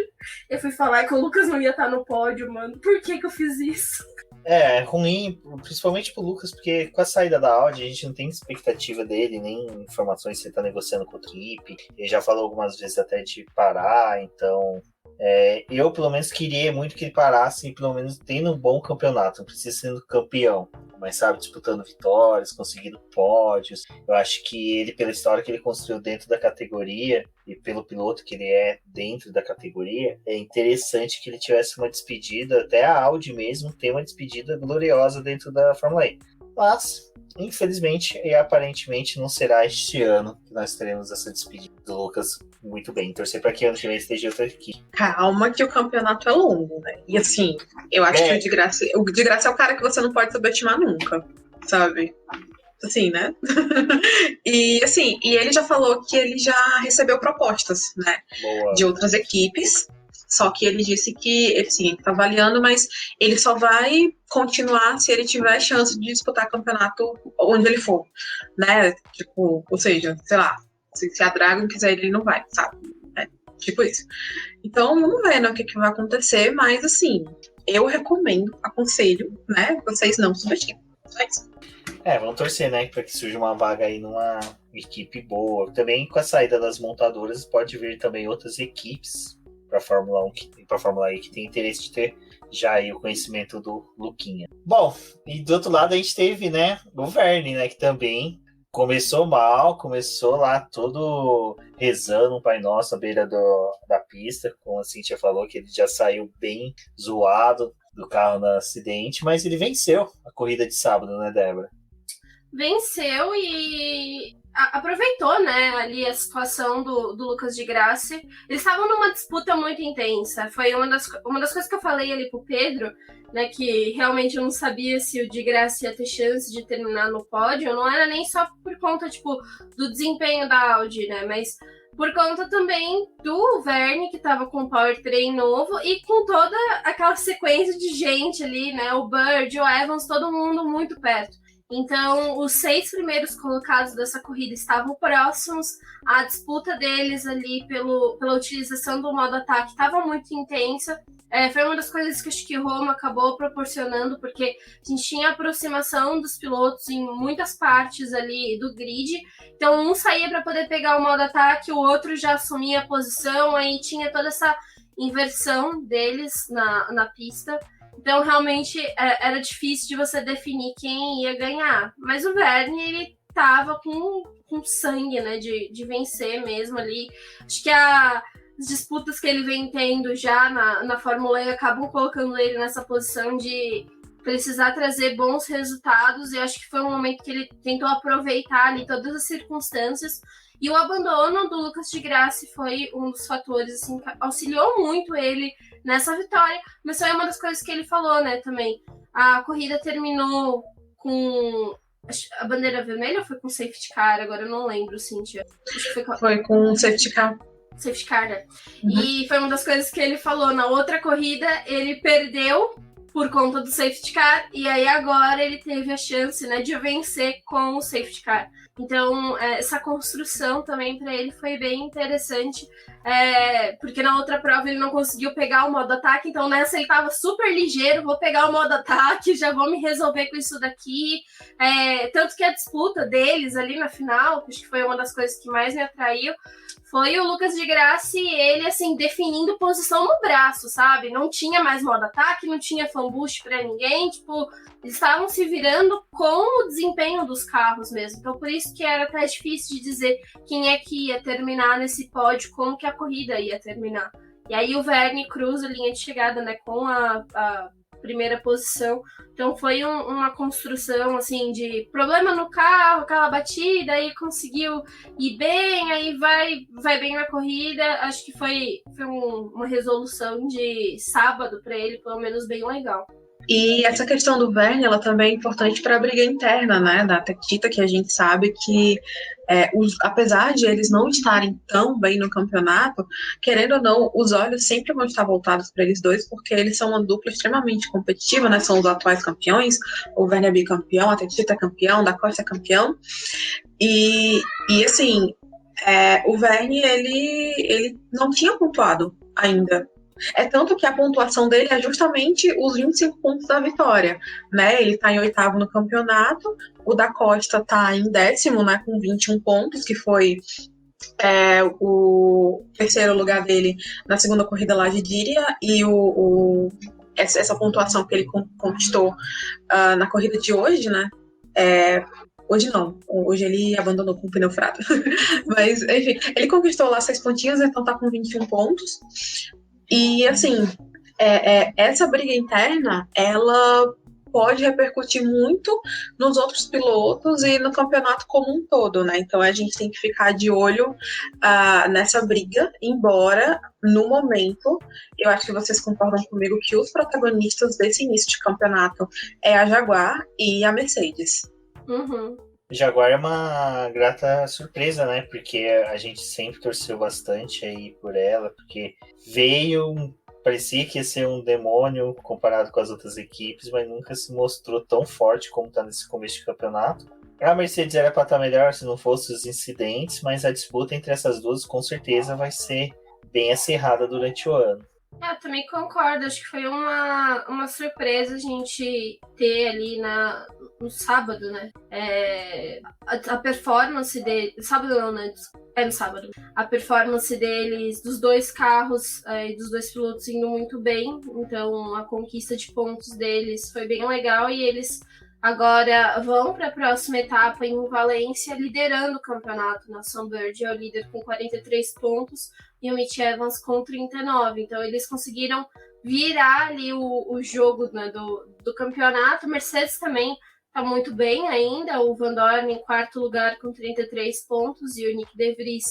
Eu fui falar que o Lucas não ia estar no pódio, mano. Por que eu fiz isso? É ruim, principalmente pro Lucas, porque com a saída da Audi, a gente não tem expectativa dele, nem informações se ele tá negociando com a equipe. Ele já falou algumas vezes até de parar, então... eu, pelo menos, queria muito que ele parasse, pelo menos tendo um bom campeonato. Não precisa sendo campeão, mas, sabe, disputando vitórias, conseguindo pódios. Eu acho que ele, pela história que ele construiu dentro da categoria e pelo piloto que ele é dentro da categoria, é interessante que ele tivesse uma despedida, até a Audi mesmo tem uma despedida gloriosa dentro da Fórmula E. Mas, infelizmente e aparentemente, não será este ano que nós teremos essa despedida do Lucas muito bem. Torcer para que ano que vem esteja outra equipe. Calma que o campeonato é longo, né? E assim, eu acho que o de graça é o cara que você não pode subestimar nunca, sabe? Assim, né? E assim, ele já falou que ele já recebeu propostas, né? Boa. De outras equipes. Só que ele disse que ele sim, está avaliando, mas ele só vai continuar se ele tiver chance de disputar campeonato onde ele for, né? Tipo, ou seja, sei lá, se a Dragon quiser ele não vai, sabe? É, tipo isso. Então, vamos ver, né, o que vai acontecer, mas assim, eu recomendo, aconselho, né? Vocês não subestimem. Só isso. Vamos torcer, né, para que surja uma vaga aí numa equipe boa. Também com a saída das montadoras pode vir também outras equipes para Fórmula 1, para Fórmula E que tem interesse de ter já aí o conhecimento do Luquinha. Bom, e do outro lado a gente teve, né, o Verne, né, que também começou mal, começou lá todo rezando um Pai Nosso à beira da pista, como a Cíntia falou, que ele já saiu bem zoado do carro no acidente, mas ele venceu a corrida de sábado, né, Débora? Venceu e aproveitou, né, ali a situação do Lucas de Grassi. Eles estavam numa disputa muito intensa. Foi uma das coisas que eu falei ali pro Pedro, né, que realmente eu não sabia se o de Grassi ia ter chance de terminar no pódio. Não era nem só por conta, tipo, do desempenho da Audi, né, mas por conta também do Verne, que estava com o powertrain novo e com toda aquela sequência de gente ali, né, o Bird, o Evans, todo mundo muito perto. Então, os 6 primeiros colocados dessa corrida estavam próximos, a disputa deles ali pela utilização do modo ataque estava muito intensa. Foi uma das coisas que acho que Roma acabou proporcionando, porque a gente tinha aproximação dos pilotos em muitas partes ali do grid. Então, um saía para poder pegar o modo ataque, o outro já assumia a posição, aí tinha toda essa inversão deles na pista. Então, realmente, era difícil de você definir quem ia ganhar. Mas o Verne, ele tava com sangue, né, de vencer mesmo ali. Acho que as disputas que ele vem tendo já na Fórmula E acabam colocando ele nessa posição de precisar trazer bons resultados. E acho que foi um momento que ele tentou aproveitar ali todas as circunstâncias. E o abandono do Lucas de Grassi foi um dos fatores assim, que auxiliou muito ele nessa vitória, mas foi uma das coisas que ele falou, né, também. A corrida terminou com a bandeira vermelha ou foi com safety car? Agora eu não lembro, Cíntia. Acho que foi com safety car. Safety car, né? Uhum. E foi uma das coisas que ele falou. Na outra corrida, ele perdeu por conta do safety car, e aí agora ele teve a chance, né, de vencer com o safety car. Então, essa construção também para ele foi bem interessante, porque na outra prova ele não conseguiu pegar o modo ataque, então nessa ele estava super ligeiro, vou pegar o modo ataque, já vou me resolver com isso daqui. Tanto que a disputa deles ali na final, que acho que foi uma das coisas que mais me atraiu, foi o Lucas de Grassi, ele, assim, definindo posição no braço, sabe? Não tinha mais modo ataque, não tinha fan boost pra ninguém, tipo, eles estavam se virando com o desempenho dos carros mesmo. Então, por isso que era até difícil de dizer quem é que ia terminar nesse pódio, como que a corrida ia terminar. E aí o Verne cruza a linha de chegada, né, com a primeira posição. Então foi uma construção assim de problema no carro, aquela batida, aí conseguiu ir bem, aí vai bem na corrida. Acho que foi uma resolução de sábado para ele, pelo menos bem legal. E essa questão do Verne, ela também é importante para a briga interna, né, da Tektita, que a gente sabe que, apesar de eles não estarem tão bem no campeonato, querendo ou não, os olhos sempre vão estar voltados para eles dois, porque eles são uma dupla extremamente competitiva, né, são os atuais campeões, o Verne é bicampeão, a Tektita é campeão, da Costa é campeão, e assim, o Verne, ele não tinha pontuado ainda. Tanto que a pontuação dele é justamente os 25 pontos da vitória, né? Ele está em 8º no campeonato, o da Costa está em 10º, né, com 21 pontos, que foi o terceiro lugar dele na segunda corrida lá de Díria, e essa pontuação que ele conquistou na corrida de hoje, né? Hoje não, hoje ele abandonou com o pneu furado. Mas, enfim, ele conquistou lá 6 pontinhos, então tá com 21 pontos. E, assim, essa briga interna, ela pode repercutir muito nos outros pilotos e no campeonato como um todo, né? Então, a gente tem que ficar de olho nessa briga, embora, no momento, eu acho que vocês concordam comigo que os protagonistas desse início de campeonato é a Jaguar e a Mercedes. Uhum. O Jaguar é uma grata surpresa, né? Porque a gente sempre torceu bastante aí por ela, porque parecia que ia ser um demônio comparado com as outras equipes, mas nunca se mostrou tão forte como está nesse começo de campeonato. A Mercedes era para estar melhor se não fossem os incidentes, mas a disputa entre essas duas com certeza vai ser bem acirrada durante o ano. Eu também concordo, acho que foi uma surpresa a gente ter ali no sábado, né? A performance dele. Sábado não, né? É no sábado. A performance deles, dos dois carros e dos dois pilotos indo muito bem. Então a conquista de pontos deles foi bem legal e eles agora vão para a próxima etapa em Valência, liderando o campeonato. Na Sunbird é o líder com 43 pontos e o Mitch Evans com 39. Então eles conseguiram virar ali o jogo, né, do campeonato. Mercedes também está muito bem ainda. O Van Dorn em quarto lugar com 33 pontos e o Nick De Vries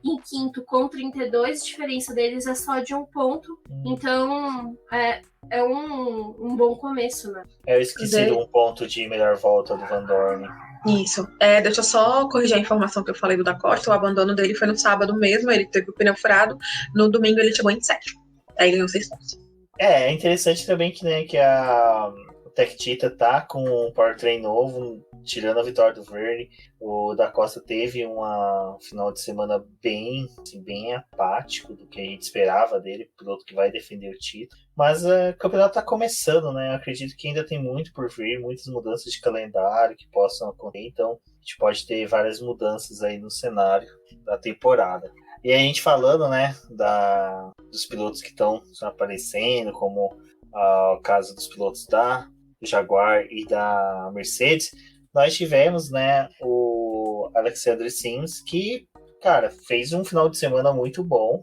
em quinto com 32. A diferença deles é só de 1 ponto. Então é um bom começo, né? Eu esqueci de 1 ponto de melhor volta do Van Dorn. Isso. Deixa eu só corrigir a informação que eu falei do Da Costa. O abandono dele foi no sábado mesmo, ele teve o pneu furado. No domingo ele chegou em sétimo. Aí ganhou 6 pontos. É interessante também que, né, que a Tech Cheetah tá com um powertrain novo, tirando a vitória do Verne. O Da Costa teve um final de semana bem apático do que a gente esperava dele, piloto que vai defender o título. Mas o campeonato tá começando, né? Eu acredito que ainda tem muito por vir, muitas mudanças de calendário que possam acontecer. Então, a gente pode ter várias mudanças aí no cenário da temporada. E a gente falando, né, dos pilotos que estão aparecendo, como o caso dos pilotos da Jaguar e da Mercedes, nós tivemos, né, o Alexander Sims, que, cara, fez um final de semana muito bom.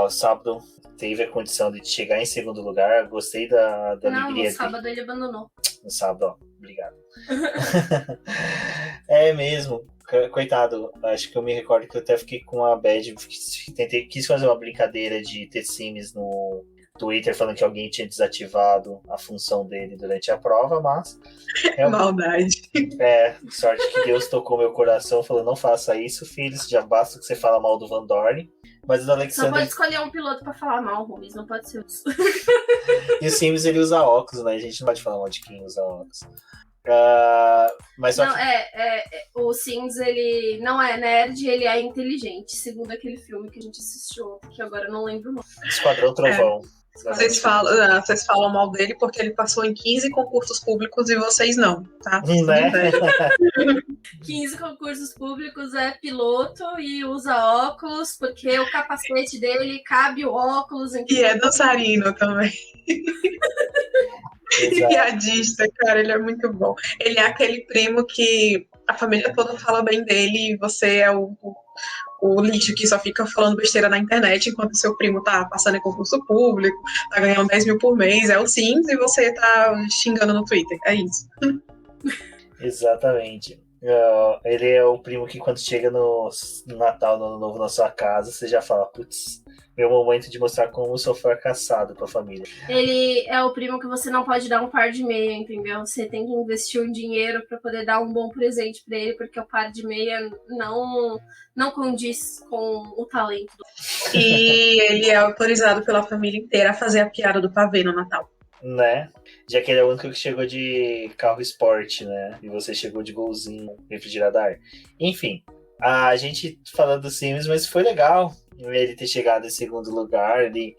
O sábado teve a condição de chegar em segundo lugar. Gostei da alegria dele. No sábado ele abandonou. No sábado, ó, obrigado. É mesmo. Coitado, acho que eu me recordo que eu até fiquei com a bad, quis fazer uma brincadeira de ter Sims no Twitter falando que alguém tinha desativado a função dele durante a prova, mas... Maldade. Sorte que Deus tocou meu coração, falou, não faça isso, filho, já basta que você fala mal do Van Dorn. Mas o Alexander... Só pode escolher um piloto pra falar mal, Rubens, não pode ser isso. E o Sims, ele usa óculos, né? A gente não pode falar mal de quem usa óculos. Mas não, o Sims, ele não é nerd, ele é inteligente, segundo aquele filme que a gente assistiu ontem, que agora eu não lembro o nome. Esquadrão Trovão. Vocês falam mal dele porque ele passou em 15 concursos públicos e vocês não, tá? Né? 15 concursos públicos, é piloto e usa óculos, porque o capacete dele cabe o óculos. E é dançarino também. E piadista, cara, ele é muito bom. Ele é aquele primo que a família toda fala bem dele e você é o lixo que só fica falando besteira na internet enquanto seu primo tá passando em concurso público, tá ganhando 10 mil por mês, é o Sims, e você tá xingando no Twitter, é isso. Exatamente. Ele é o primo que quando chega no Natal, no Ano Novo na sua casa, você já fala, putz, meu momento de mostrar como eu sou fracassado pra família. Ele é o primo que você não pode dar um par de meia, entendeu? Você tem que investir um dinheiro pra poder dar um bom presente pra ele, porque o par de meia não condiz com o talento. E ele é autorizado pela família inteira a fazer a piada do pavê no Natal. Né? Já que ele é o único que chegou de carro esporte, né? E você chegou de golzinho refrigerado a ar. Enfim, a gente falando do Sims, mas foi legal ele ter chegado em segundo lugar. Ele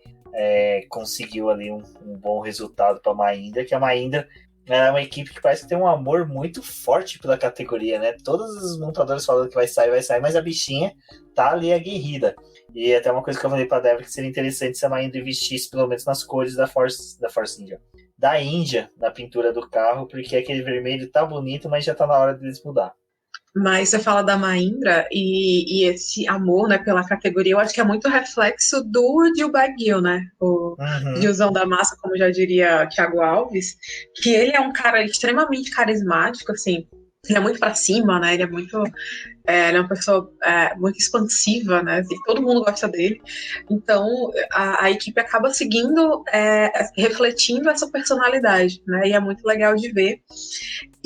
conseguiu ali um bom resultado para a Mahindra, que a Mahindra é uma equipe que parece que tem um amor muito forte pela categoria, né? Todos os montadores falando que vai sair, mas a bichinha tá ali aguerrida. E até uma coisa que eu falei pra Débora que seria interessante se a Mahindra investisse pelo menos nas cores da Force India. Da Índia, na pintura do carro, porque aquele vermelho tá bonito, mas já tá na hora deles mudar. Mas você fala da Mahindra e esse amor, né, pela categoria, eu acho que é muito reflexo do Gil Baguil, né? O Gilzão da massa, como já diria Thiago Alves, que ele é um cara extremamente carismático, assim, ele é muito pra cima, né? Ele é uma pessoa muito expansiva, né? E todo mundo gosta dele. Então, a equipe acaba seguindo, refletindo essa personalidade, né? E é muito legal de ver.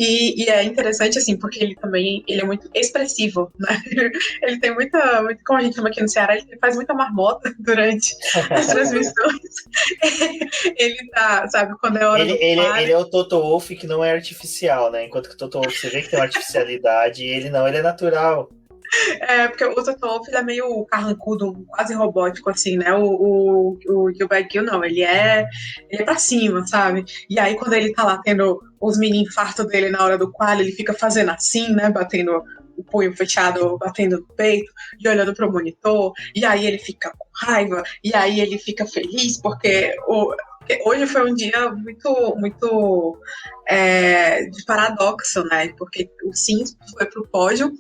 E é interessante, assim, porque ele é muito expressivo, né? Ele tem como a gente chama aqui no Ceará, ele faz muita marmota durante as transmissões. Ele tá, sabe, quando é hora ele é o Toto Wolff que não é artificial, né? Enquanto que o Toto Wolff, você vê que tem uma artificialidade, e ele não, ele é natural. Porque o Toto Wolff, ele é meio carrancudo, quase robótico, assim, né? O Gilbert Gill, não, ele é pra cima, sabe? E aí, quando ele tá lá tendo os mini infartos dele na hora do qual, ele fica fazendo assim, né? Batendo o punho fechado, batendo no peito e olhando pro monitor, e aí ele fica com raiva, e aí ele fica feliz, porque hoje foi um dia muito de paradoxo, né? Porque o Sims foi pro pódio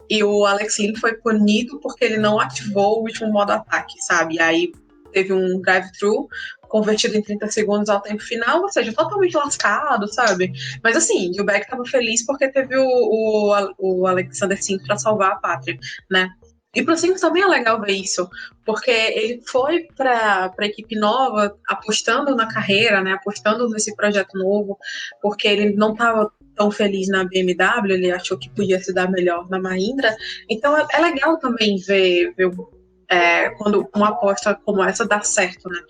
e o Alex Lynn foi punido porque ele não ativou o último modo ataque, sabe? E aí teve um drive-thru convertido em 30 segundos ao tempo final, ou seja, totalmente lascado, sabe? Mas assim, o Beck estava feliz porque teve o Alexander Sims para salvar a pátria, né? E pro Sims também é legal ver isso, porque ele foi para a equipe nova, apostando na carreira, né? Apostando nesse projeto novo, porque ele não estava tão feliz na BMW, ele achou que podia se dar melhor na Mahindra. Então é legal também ver quando uma aposta como essa dá certo, né?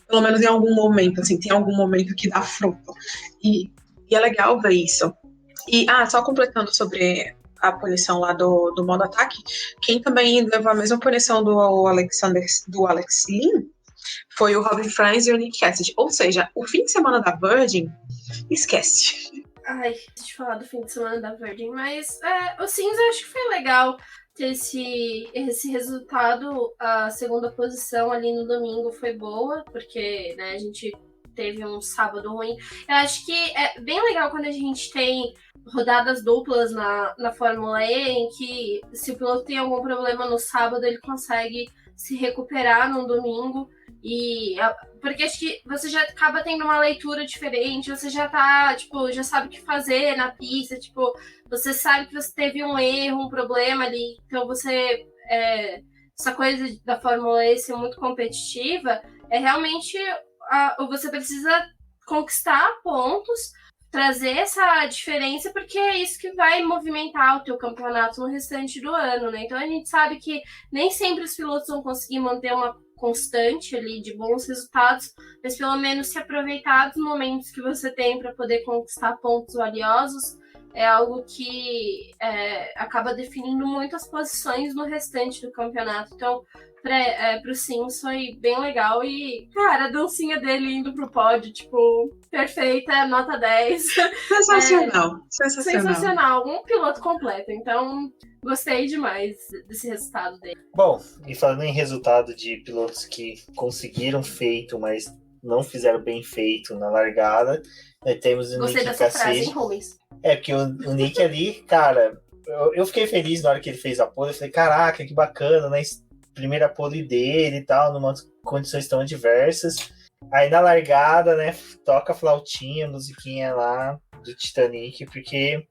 Pelo menos em algum momento, assim, tem algum momento que dá fruto. E é legal ver isso. E, só completando sobre a punição lá do modo ataque, quem também levou a mesma punição do Alex Lynn foi o Robin Franz e o Nick Cassidy. Ou seja, o fim de semana da Virgin, esquece. Ai, deixa eu falar do fim de semana da Virgin, mas o Sims eu acho que foi legal ter esse resultado. A segunda posição ali no domingo foi boa, porque, né, a gente teve um sábado ruim. Eu acho que é bem legal quando a gente tem rodadas duplas na Fórmula E, em que se o piloto tem algum problema no sábado, ele consegue se recuperar no domingo. Porque acho que você já acaba tendo uma leitura diferente, você já tá, tipo, já sabe o que fazer na pista, tipo, você sabe que você teve um erro, um problema ali, então você, essa coisa da Fórmula E ser muito competitiva, é realmente, você precisa conquistar pontos, trazer essa diferença, porque é isso que vai movimentar o teu campeonato no restante do ano, né? Então a gente sabe que nem sempre os pilotos vão conseguir manter uma constante ali de bons resultados, mas pelo menos se aproveitar dos momentos que você tem para poder conquistar pontos valiosos é algo que acaba definindo muito as posições no restante do campeonato. Então, pro Sims foi bem legal e, cara, a dancinha dele indo pro pódio, tipo, perfeita, nota 10. Sensacional. Sensacional. Um piloto completo, então gostei demais desse resultado dele. Bom, e falando em resultado de pilotos que conseguiram feito, mas não fizeram bem feito na largada, temos o Gostei Nick dessa frase, Cassidy. hein, Rubens? Porque o Nick ali, cara, eu fiquei feliz na hora que ele fez a pole. Eu falei, caraca, que bacana, né? Primeira pole dele e tal, numa condições tão adversas. Aí na largada, né, toca a flautinha, musiquinha lá do Titanic, porque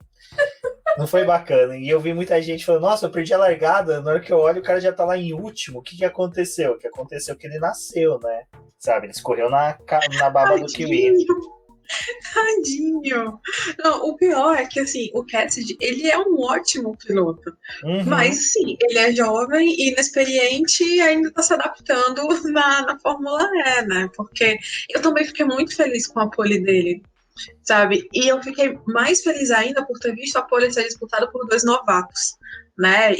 não foi bacana. E eu vi muita gente falando, nossa, eu perdi a largada, na hora que eu olho o cara já tá lá em último. O que aconteceu? O que aconteceu é que ele nasceu, né? Sabe, ele escorreu na baba do Kiwi. Tadinho. Não, o pior é que, assim, o Cassidy, ele é um ótimo piloto. Uhum. Mas, sim, ele é jovem, inexperiente e ainda tá se adaptando na Fórmula E, né? Porque eu também fiquei muito feliz com a pole dele, sabe? E eu fiquei mais feliz ainda por ter visto a pole ser disputada por 2 novatos, né?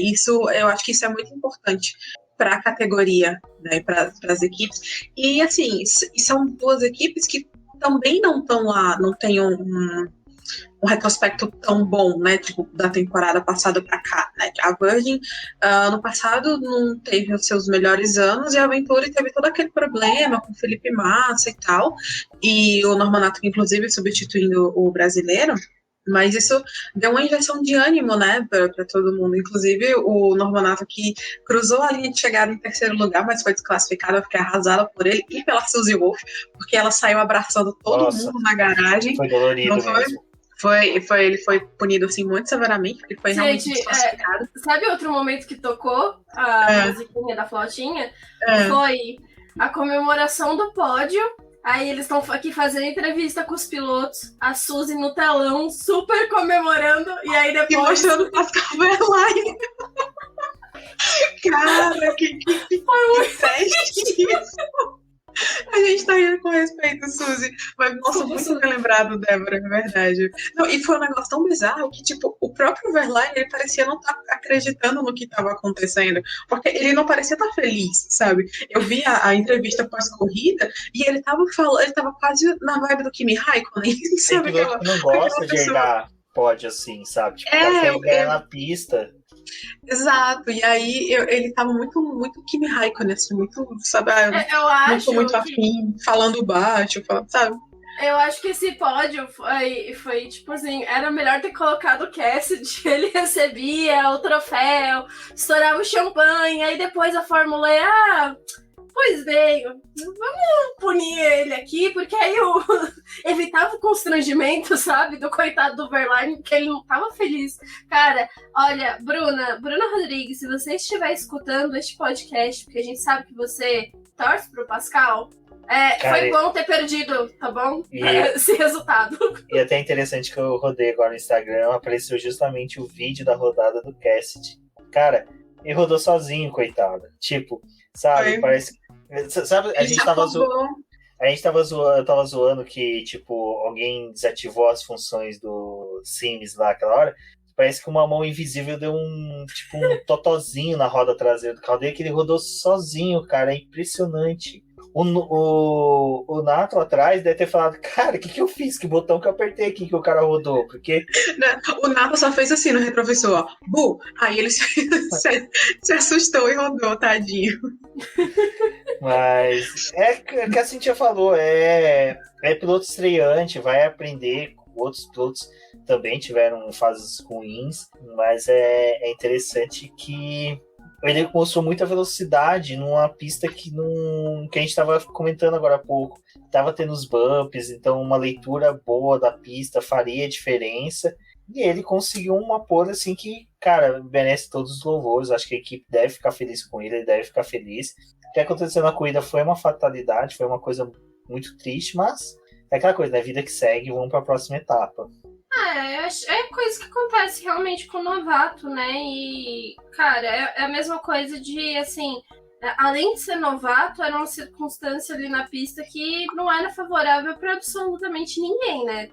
Eu acho que isso é muito importante para a categoria, né? Para as equipes. E, assim, são 2 equipes que também não estão lá, não tem um retrospecto tão bom, né, tipo, da temporada passada para cá, né, a Virgin, ano passado não teve os seus melhores anos, e a Venturi teve todo aquele problema com o Felipe Massa e tal, e o Normanato, inclusive, substituindo o brasileiro, mas isso deu uma injeção de ânimo, né, para todo mundo. Inclusive, o Normanato, que cruzou a linha de chegada em terceiro lugar, mas foi desclassificado, eu fiquei arrasada por ele e pela Suzy Wolff, porque ela saiu abraçando todo mundo na garagem. Foi dolorido mesmo. Ele foi punido, assim, muito severamente, porque foi realmente desclassificado. Sabe outro momento que tocou a musiquinha da flautinha? Foi a comemoração do pódio. Aí eles estão aqui fazendo entrevista com os pilotos, a Suzy no telão, super comemorando, e aí depois... E mostrando o Pascal Wehrlein. Cara, que teste isso. A gente tá rindo com respeito, Suzy. Mas, nossa, muito bem lembrado, Débora, é verdade. Não, e foi um negócio tão bizarro que, tipo, o próprio Wehrlein, ele parecia não estar acreditando no que estava acontecendo. Porque ele não parecia estar feliz, sabe? Eu vi a entrevista pós-corrida e ele tava falando, ele tava quase na vibe do Kimi Raikkonen. Tem piloto que não gosta de herdar pódio assim, sabe? Tipo, quer ganhar na pista. Exato, e aí ele tava muito Kimi Raikkonen, assim, muito, sabe, eu acho muito afim, falando baixo, sabe? Eu acho que esse pódio foi tipo assim, era melhor ter colocado o Cassidy, ele recebia o troféu, estourava o champanhe, aí depois a Fórmula E, pois bem, vamos punir ele aqui, porque aí eu evitava o constrangimento, sabe, do coitado do Wehrlein, porque ele não tava feliz. Cara, olha, Bruna Rodrigues, se você estiver escutando este podcast, porque a gente sabe que você torce pro Pascal, foi bom ter perdido, tá bom? Esse resultado. E até interessante que eu rodei agora no Instagram, apareceu justamente o vídeo da rodada do Cassidy. Cara, ele rodou sozinho, coitado. Tipo, sabe, parece que... Sabe, a gente tava eu tava zoando que, tipo, alguém desativou as funções do Sims lá aquela hora. Parece que uma mão invisível deu um totozinho na roda traseira do carro dele, que ele rodou sozinho, cara, é impressionante. O Nato atrás deve ter falado, cara, o que eu fiz? Que botão que eu apertei aqui que o cara rodou? Porque... O Nato só fez assim no retrovisor, ó. Bu! Aí ele se assustou e rodou, tadinho. Mas é que a Cintia falou, é piloto estreante, vai aprender. Outros pilotos também tiveram fases ruins, mas é interessante que ele mostrou muita velocidade numa pista que a gente estava comentando agora há pouco. Tava tendo os bumps, então uma leitura boa da pista faria diferença. E ele conseguiu uma pole assim que, cara, merece todos os louvores. Acho que a equipe deve ficar feliz com ele deve ficar feliz. O que aconteceu na corrida foi uma fatalidade, foi uma coisa muito triste, mas é aquela coisa, né? Vida que segue, vamos para a próxima etapa. É coisa que acontece realmente com o novato, né? E, cara, é a mesma coisa de, assim, além de ser novato, era uma circunstância ali na pista que não era favorável para absolutamente ninguém, né?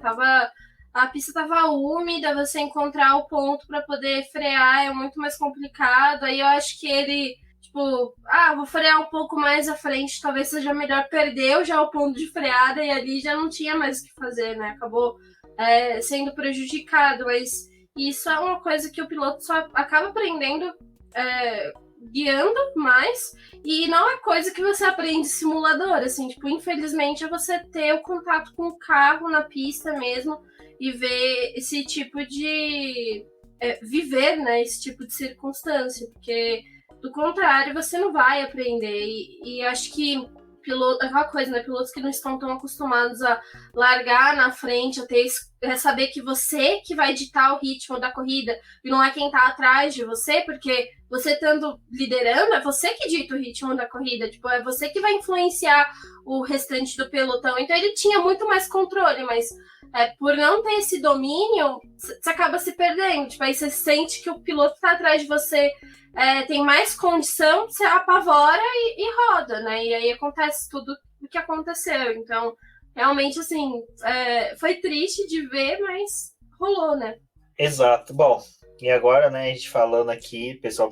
A pista tava úmida, você encontrar o ponto para poder frear é muito mais complicado. Aí eu acho que ele, tipo, vou frear um pouco mais à frente, talvez seja melhor. Perdeu já o ponto de freada e ali já não tinha mais o que fazer, né? Acabou sendo prejudicado, mas isso é uma coisa que o piloto só acaba aprendendo guiando mais, e não é coisa que você aprende em simulador, assim, tipo, infelizmente é você ter o contato com o carro na pista mesmo e ver esse tipo de viver, né, esse tipo de circunstância, porque do contrário você não vai aprender, e acho que aquela coisa, né? Pilotos que não estão tão acostumados a largar na frente, a saber que você que vai ditar o ritmo da corrida e não é quem tá atrás de você, porque você estando liderando, é você que dita o ritmo da corrida, tipo, é você que vai influenciar o restante do pelotão. Então ele tinha muito mais controle, mas por não ter esse domínio, você acaba se perdendo. Tipo, aí você sente que o piloto que tá atrás de você tem mais condição, você apavora e roda, né? E aí acontece tudo o que aconteceu. Então, realmente, assim, foi triste de ver, mas rolou, né? Exato. Bom, e agora, né, a gente falando aqui, o pessoal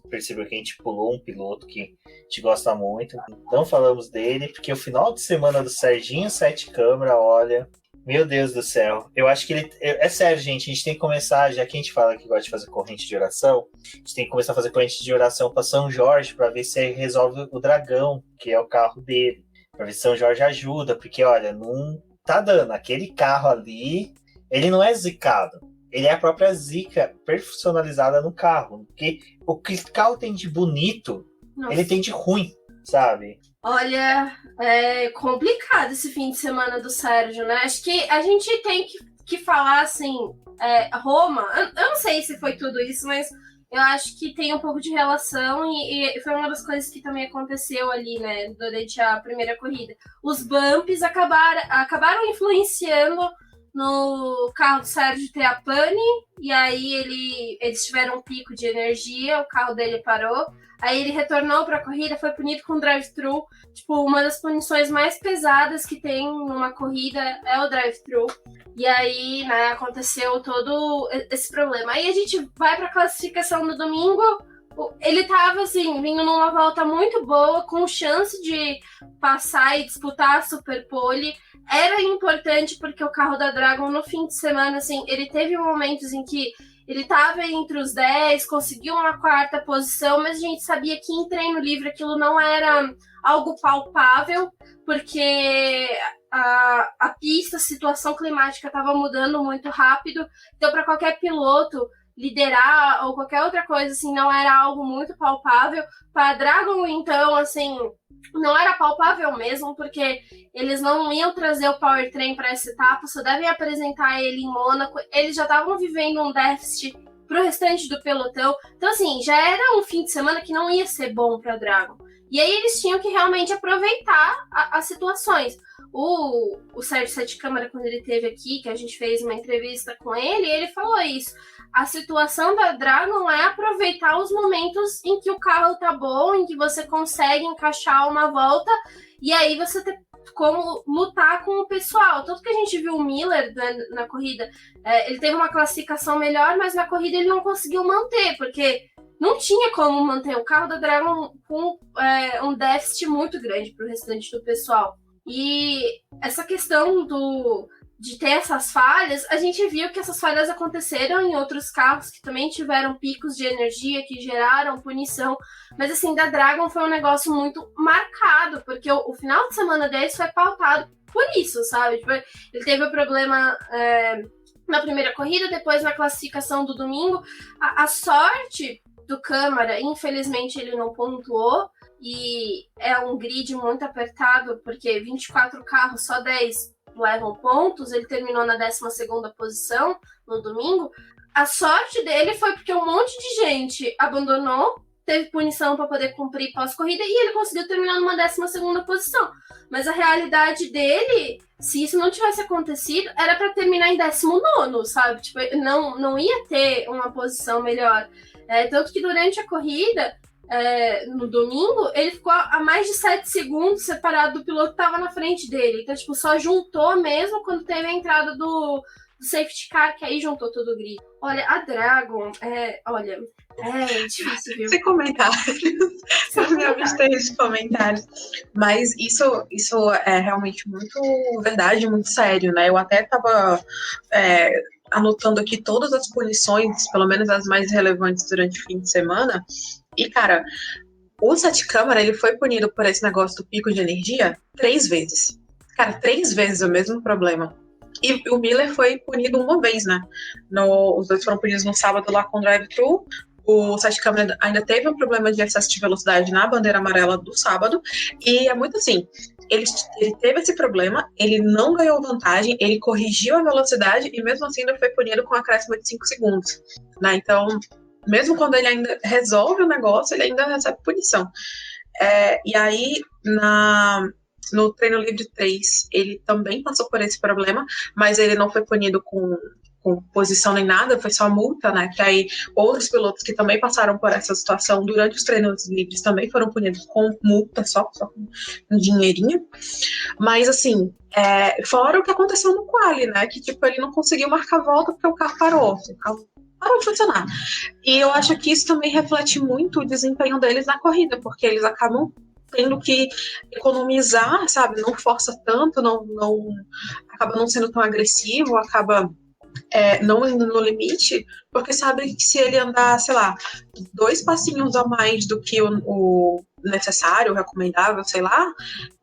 percebeu que a gente pulou um piloto que a gente gosta muito. Não falamos dele, porque o final de semana do Serginho Sete Câmara, olha... Meu Deus do céu. Eu acho que ele... É sério, gente. A gente tem que começar, já que a gente fala que gosta de fazer corrente de oração, a gente tem que começar a fazer corrente de oração para São Jorge, para ver se ele resolve o dragão, que é o carro dele. Para ver se São Jorge ajuda, porque, olha, não tá dando. Aquele carro ali, ele não é zicado. Ele é a própria zica personalizada no carro. Porque o que o carro tem de bonito, Nossa. Ele tem de ruim, sabe? Olha, é complicado esse fim de semana do Sérgio, né? Acho que a gente tem que falar, assim, Roma, eu não sei se foi tudo isso, mas eu acho que tem um pouco de relação e foi uma das coisas que também aconteceu ali, né, durante a primeira corrida. Os bumps acabaram influenciando no carro do Sérgio Trapani, e aí eles tiveram um pico de energia, o carro dele parou, aí ele retornou para a corrida, foi punido com drive-thru. Tipo, uma das punições mais pesadas que tem numa corrida é o drive-thru. E aí, né, aconteceu todo esse problema. Aí a gente vai para a classificação no domingo. Ele tava, assim, vindo numa volta muito boa, com chance de passar e disputar a Superpole. Era importante porque o carro da Dragon, no fim de semana, assim, ele teve momentos em que ele tava entre os 10, conseguiu uma 4ª posição, mas a gente sabia que em treino livre aquilo não era algo palpável, porque a pista, a situação climática estava mudando muito rápido. Então, para qualquer piloto liderar ou qualquer outra coisa, assim, não era algo muito palpável. Para a Dragon, então, assim, não era palpável mesmo, porque eles não iam trazer o powertrain para essa etapa, só devem apresentar ele em Mônaco. Eles já estavam vivendo um déficit para o restante do pelotão. Então, assim, já era um fim de semana que não ia ser bom para a Dragon. E aí eles tinham que realmente aproveitar as situações. O Sérgio Sete Câmara, quando ele esteve aqui, que a gente fez uma entrevista com ele, ele falou isso. A situação da Dragon é aproveitar os momentos em que o carro tá bom, em que você consegue encaixar uma volta, e aí você tem como lutar com o pessoal. Tanto que a gente viu o Miller na corrida, ele teve uma classificação melhor, mas na corrida ele não conseguiu manter, porque não tinha como manter o carro da Dragon com um déficit muito grande para o restante do pessoal. E essa questão de ter essas falhas, a gente viu que essas falhas aconteceram em outros carros que também tiveram picos de energia, que geraram punição. Mas, assim, da Dragon foi um negócio muito marcado, porque o final de semana deles foi pautado por isso, sabe? Tipo, ele teve o problema na primeira corrida, depois na classificação do domingo. A sorte do Câmara, infelizmente, ele não pontuou, e é um grid muito apertado, porque 24 carros, só 10 levam pontos. Ele terminou na 12ª posição no domingo. A sorte dele foi porque um monte de gente abandonou, teve punição para poder cumprir pós-corrida, e ele conseguiu terminar numa 12ª posição. Mas a realidade dele, se isso não tivesse acontecido, era para terminar em 19º, sabe? Tipo, não ia ter uma posição melhor. Tanto que durante a corrida, no domingo, ele ficou a mais de 7 segundos separado do piloto que estava na frente dele. Então, tipo, só juntou mesmo quando teve a entrada do safety car, que aí juntou todo o grid. Olha, a Dragon, é difícil, viu? Sem comentários. Eu me abstenho de comentários. Mas isso é realmente muito verdade, muito sério, né? Eu até estava anotando aqui todas as punições, pelo menos as mais relevantes durante o fim de semana. E, cara, o Sete Câmara, ele foi punido por esse negócio do pico de energia 3 vezes. Cara, 3 vezes o mesmo problema. E o Miller foi punido uma vez, né? Os dois foram punidos no sábado lá com drive-thru. O Sete Câmara ainda teve um problema de excesso de velocidade na bandeira amarela do sábado. E é muito assim, ele teve esse problema, ele não ganhou vantagem, ele corrigiu a velocidade e mesmo assim ainda foi punido com um acréscimo de 5 segundos. Né? Então, mesmo quando ele ainda resolve o negócio, ele ainda recebe punição. E aí, no treino livre 3, ele também passou por esse problema, mas ele não foi punido com posição nem nada, foi só multa, né? Que aí outros pilotos que também passaram por essa situação durante os treinos livres também foram punidos com multa, só com um dinheirinho. Mas assim, fora o que aconteceu no quali, né? Que tipo, ele não conseguiu marcar a volta porque o carro parou. O carro parou de funcionar. E eu acho que isso também reflete muito o desempenho deles na corrida, porque eles acabam tendo que economizar, sabe? Não força tanto, acaba não sendo tão agressivo, acaba não indo no limite, porque sabe que se ele andar, sei lá, 2 passinhos a mais do que o necessário, o recomendável, sei lá,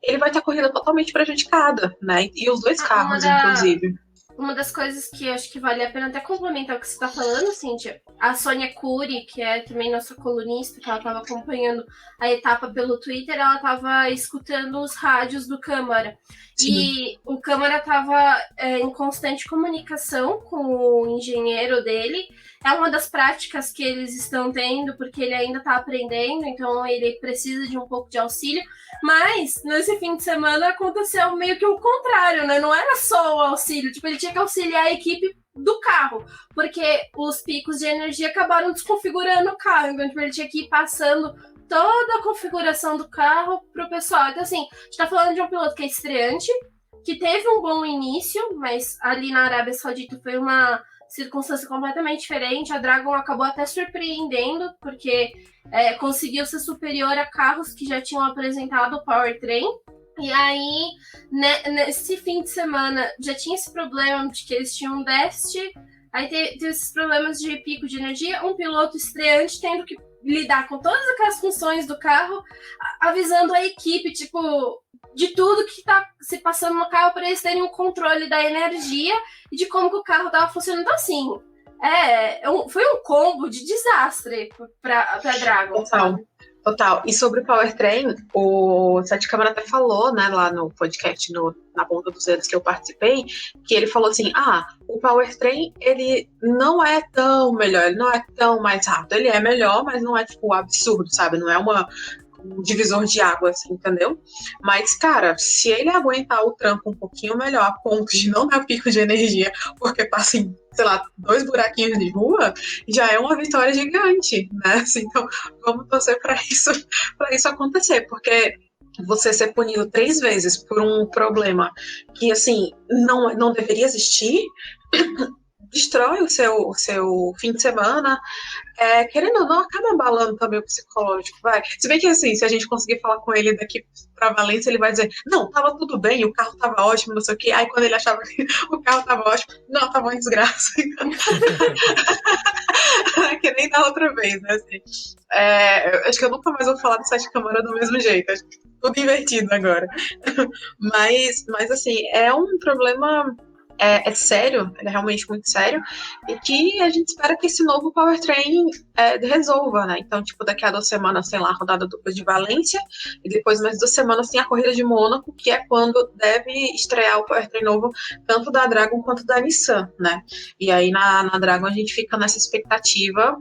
ele vai ter a corrida totalmente prejudicada, né? E os 2 carros, inclusive. Uma das coisas que acho que vale a pena até complementar o que você está falando, Cíntia, a Sônia Cury, que é também nossa colunista, que ela estava acompanhando a etapa pelo Twitter, ela estava escutando os rádios do Câmara. Sim. E o Câmara estava em constante comunicação com o engenheiro dele, é uma das práticas que eles estão tendo, porque ele ainda está aprendendo, então ele precisa de um pouco de auxílio. Mas nesse fim de semana aconteceu meio que o contrário, né? Não era só o auxílio, tipo, ele tinha que auxiliar a equipe do carro, porque os picos de energia acabaram desconfigurando o carro, então tipo, ele tinha que ir passando toda a configuração do carro pro pessoal. Então assim, a gente tá falando de um piloto que é estreante, que teve um bom início, mas ali na Arábia Saudita foi uma circunstância completamente diferente. A Dragon acabou até surpreendendo, porque conseguiu ser superior a carros que já tinham apresentado o powertrain. E aí, nesse fim de semana, já tinha esse problema de que eles tinham um déficit, aí teve esses problemas de pico de energia, um piloto estreante tendo que lidar com todas aquelas funções do carro, avisando a equipe, tipo, de tudo que tá se passando no carro para eles terem um controle da energia e de como que o carro tava funcionando. Então, assim, foi um combo de desastre pra Dragon, sabe? Total. E sobre o powertrain, o Sete Câmara até falou, né, lá no podcast, na ponta dos dedos que eu participei, que ele falou assim, o powertrain, ele não é tão melhor, ele não é tão mais rápido, ele é melhor, mas não é, tipo, absurdo, sabe? Não é um divisor de água, assim, entendeu? Mas, cara, se ele aguentar o tranco um pouquinho melhor, a ponto de não dar pico de energia, porque passa em, sei lá, 2 buraquinhos de rua, já é uma vitória gigante, né? Assim, então, vamos torcer para isso acontecer, porque você ser punido 3 vezes por um problema que, assim, não deveria existir, destrói o seu fim de semana, querendo ou não, acaba abalando também o psicológico, vai. Se bem que, assim, se a gente conseguir falar com ele daqui pra Valência, ele vai dizer, não, tava tudo bem, o carro tava ótimo, não sei o quê. Aí quando ele achava que o carro tava ótimo, não, tava uma desgraça. Que nem da outra vez, né, assim. Acho que eu nunca mais vou falar do Sete Câmara do mesmo jeito, acho que tudo invertido agora. Mas assim, é um problema... É sério, ele é realmente muito sério, e que a gente espera que esse novo powertrain resolva, né? Então, tipo, daqui a 2 semanas, sei lá, a rodada dupla de Valência, e depois mais 2 semanas tem a corrida de Mônaco, que é quando deve estrear o powertrain novo, tanto da Dragon quanto da Nissan, né? E aí na Dragon a gente fica nessa expectativa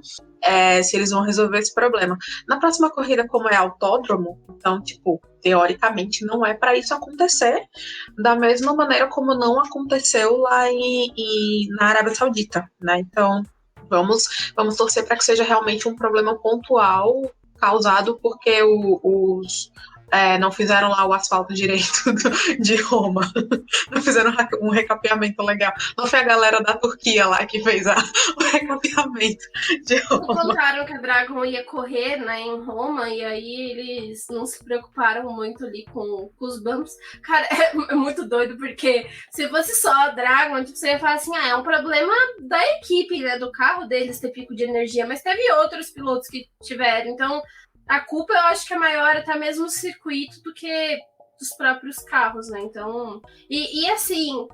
se eles vão resolver esse problema. Na próxima corrida, como é autódromo, então, tipo, teoricamente não é para isso acontecer, da mesma maneira como não aconteceu lá na Arábia Saudita, né? Então, vamos torcer para que seja realmente um problema pontual causado porque não fizeram lá o asfalto direito de Roma. Não fizeram um recapeamento legal. Não foi a galera da Turquia lá que fez o recapeamento de Roma. Contaram que a Dragon ia correr, né, em Roma, e aí eles não se preocuparam muito ali com os bumps. Cara, é muito doido, porque se fosse só a Dragon, tipo, você ia falar assim, é um problema da equipe, né, do carro deles ter pico de energia, mas teve outros pilotos que tiveram, então... A culpa eu acho que é maior até mesmo o circuito do que dos próprios carros, né? Então. E assim,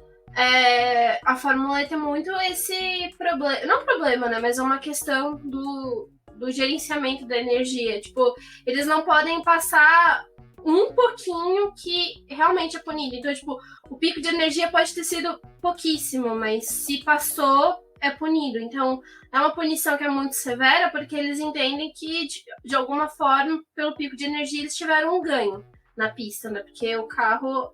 a Fórmula E tem muito esse problema. Não problema, né? Mas é uma questão do gerenciamento da energia. Tipo, eles não podem passar um pouquinho que realmente é punido. Então, tipo, o pico de energia pode ter sido pouquíssimo, mas se passou, é punido. Então, é uma punição que é muito severa, porque eles entendem que, de alguma forma, pelo pico de energia, eles tiveram um ganho na pista, né? Porque o carro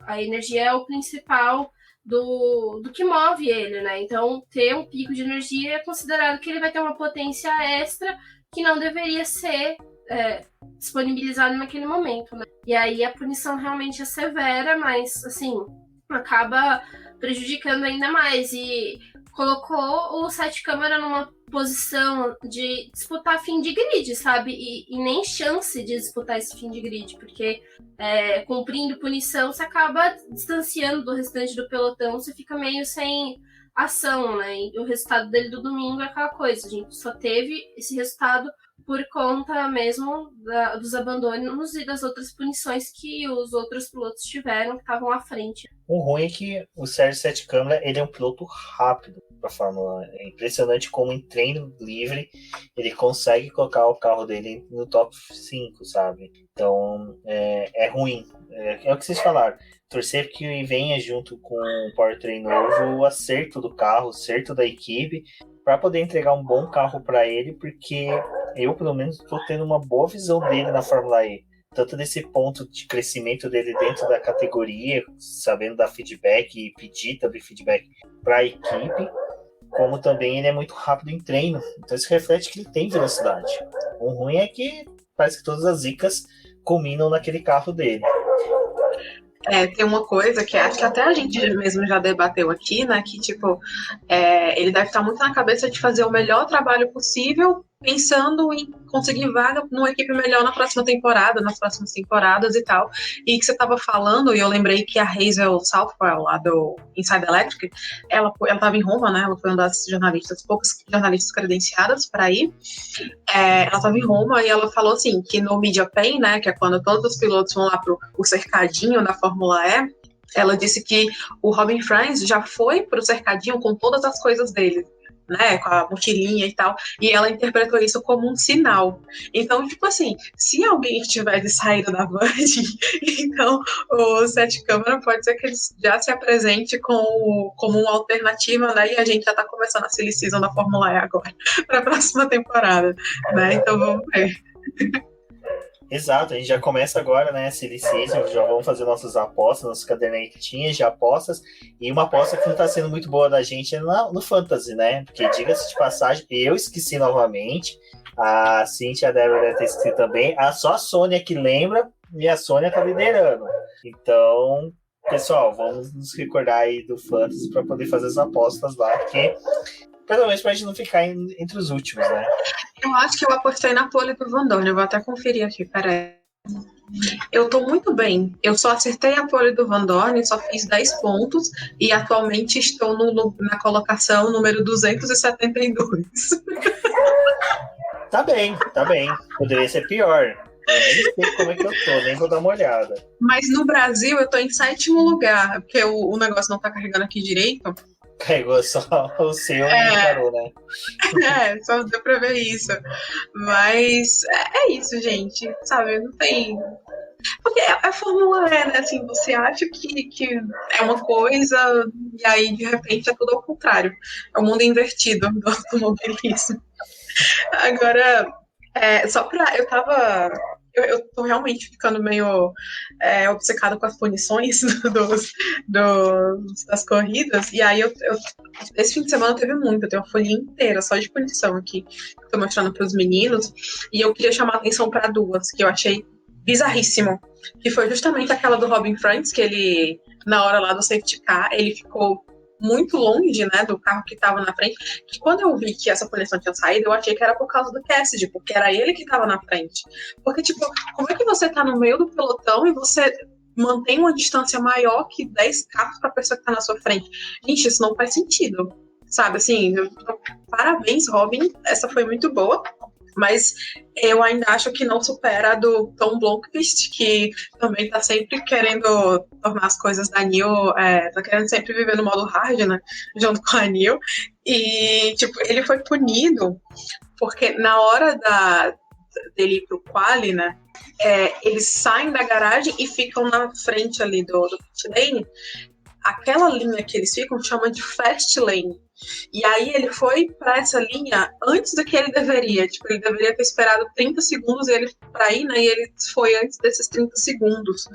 a energia é o principal do que move ele, né? Então, ter um pico de energia é considerado que ele vai ter uma potência extra que não deveria ser disponibilizado naquele momento, né? E aí a punição realmente é severa, mas, assim, acaba prejudicando ainda mais e colocou o Sete Câmara numa posição de disputar fim de grid, sabe? E nem chance de disputar esse fim de grid, porque cumprindo punição você acaba distanciando do restante do pelotão, você fica meio sem ação, né? E o resultado dele do domingo é aquela coisa, a gente só teve esse resultado por conta mesmo dos abandonos e das outras punições que os outros pilotos tiveram que estavam à frente. O ruim é que o Sérgio Sete Câmara, ele é um piloto rápido para a Fórmula 1. É impressionante como em treino livre ele consegue colocar o carro dele no top 5, sabe? Então é ruim. É o que vocês falaram. torcer que venha junto com o powertrain novo o acerto do carro, o acerto da equipe, para poder entregar um bom carro para ele, porque eu, pelo menos, estou tendo uma boa visão dele na Fórmula E. Tanto desse ponto de crescimento dele dentro da categoria, sabendo dar feedback e pedir também feedback para a equipe, como também ele é muito rápido em treino. Então isso reflete que ele tem velocidade. O ruim é que parece que todas as zicas culminam naquele carro dele. Tem uma coisa que acho que até a gente mesmo já debateu aqui, né? Que, tipo, ele deve estar muito na cabeça de fazer o melhor trabalho possível, pensando em conseguir vaga numa equipe melhor na próxima temporada, nas próximas temporadas e tal. E que você estava falando, e eu lembrei que a Hazel Southwell, lá do Inside Electric, ela estava em Roma, né? Ela foi uma das poucas jornalistas credenciadas para ir. Ela estava em Roma e ela falou assim, que no Media Pay, né? Que é quando todos os pilotos vão lá pro cercadinho da Fórmula E, ela disse que o Robin Franz já foi pro cercadinho com todas as coisas dele, né, com a mochilinha e tal, e ela interpretou isso como um sinal. Então, tipo assim, se alguém estiver de saída da Virgin, então o Sete Câmara pode ser que ele já se apresente como uma alternativa, né, e a gente já tá começando a silly season da Fórmula E agora, para a próxima temporada, né, então vamos ver. Exato, a gente já começa agora, né, Silly Season, já vamos fazer nossas apostas, nossas cadernetinhas de apostas, e uma aposta que não está sendo muito boa da gente é no Fantasy, né, porque diga-se de passagem, eu esqueci novamente, a Cintia deve ter esquecido também, só a Sônia que lembra, e a Sônia tá liderando, então, pessoal, vamos nos recordar aí do Fantasy para poder fazer as apostas lá, porque pelo menos pra gente não ficar entre os últimos, né. Eu acho que eu apostei na pole do Van Dorn, eu vou até conferir aqui, peraí. Eu tô muito bem, eu só acertei a pole do Van Dorn, só fiz 10 pontos e atualmente estou na colocação número 272. Tá bem, poderia ser pior. Eu nem sei como é que eu tô, nem vou dar uma olhada. Mas no Brasil eu tô em 7º lugar, porque o negócio não tá carregando aqui direito. Carregou só o seu e parou, né? Só deu pra ver isso. Mas é isso, gente. Sabe, não tem. Porque é Fórmula E, né? Assim, você acha que é uma coisa e aí de repente é tudo ao contrário. É o mundo invertido do automobilismo. Agora, só pra. Eu tô realmente ficando meio obcecada com as punições das corridas, e aí esse fim de semana teve muito, eu tenho uma folhinha inteira só de punição aqui, que eu tô mostrando pros meninos, e eu queria chamar a atenção para duas, que eu achei bizarríssimo, que foi justamente aquela do Robin Franz, que ele, na hora lá do safety car, ele ficou muito longe, né, do carro que estava na frente, que quando eu vi que essa punição tinha saído, eu achei que era por causa do Cassidy, porque era ele que estava na frente. Porque, tipo, como é que você tá no meio do pelotão e você mantém uma distância maior que 10 carros para a pessoa que tá na sua frente? Gente, isso não faz sentido, sabe? Assim, parabéns, Robin, essa foi muito boa. Mas eu ainda acho que não supera a do Tom Blomqvist, que também tá sempre querendo tornar as coisas da Neil, tá querendo sempre viver no modo hard, né, junto com a Neil. E, tipo, ele foi punido porque na hora dele ir pro quali, né, eles saem da garagem e ficam na frente ali do pit lane. Aquela linha que eles ficam chama de fast lane. E aí ele foi para essa linha antes do que ele deveria. Tipo, ele deveria ter esperado 30 segundos para ir, né? E ele foi antes desses 30 segundos.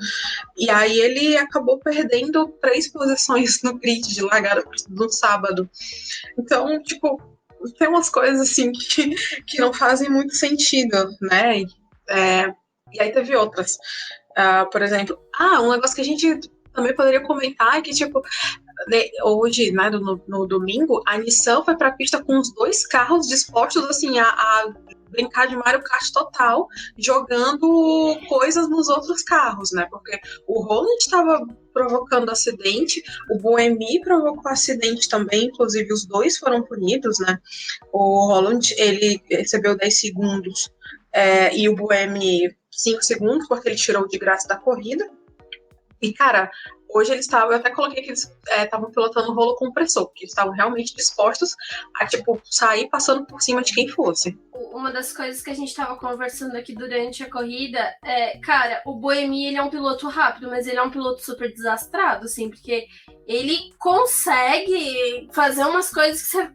E aí ele acabou perdendo 3 posições no grid de largada no sábado. Então, tipo, tem umas coisas assim que não fazem muito sentido, né? E aí teve outras. Por exemplo, um negócio que a gente também poderia comentar é que, tipo, hoje, né, no domingo, a Nissan foi para a pista com os 2 carros dispostos assim, a brincar de Mario Kart total, jogando coisas nos outros carros, né? Porque o Roland estava provocando acidente, o Buemi provocou acidente também, inclusive os 2 foram punidos, né? O Roland, ele recebeu 10 segundos e o Buemi 5 segundos, porque ele tirou de graça da corrida. E, cara, hoje eles estavam, eu até coloquei que eles estavam pilotando rolo compressor, porque eles estavam realmente dispostos a, tipo, sair passando por cima de quem fosse. Uma das coisas que a gente tava conversando aqui durante a corrida cara, o Buemi, ele é um piloto rápido, mas ele é um piloto super desastrado, assim, porque ele consegue fazer umas coisas que você...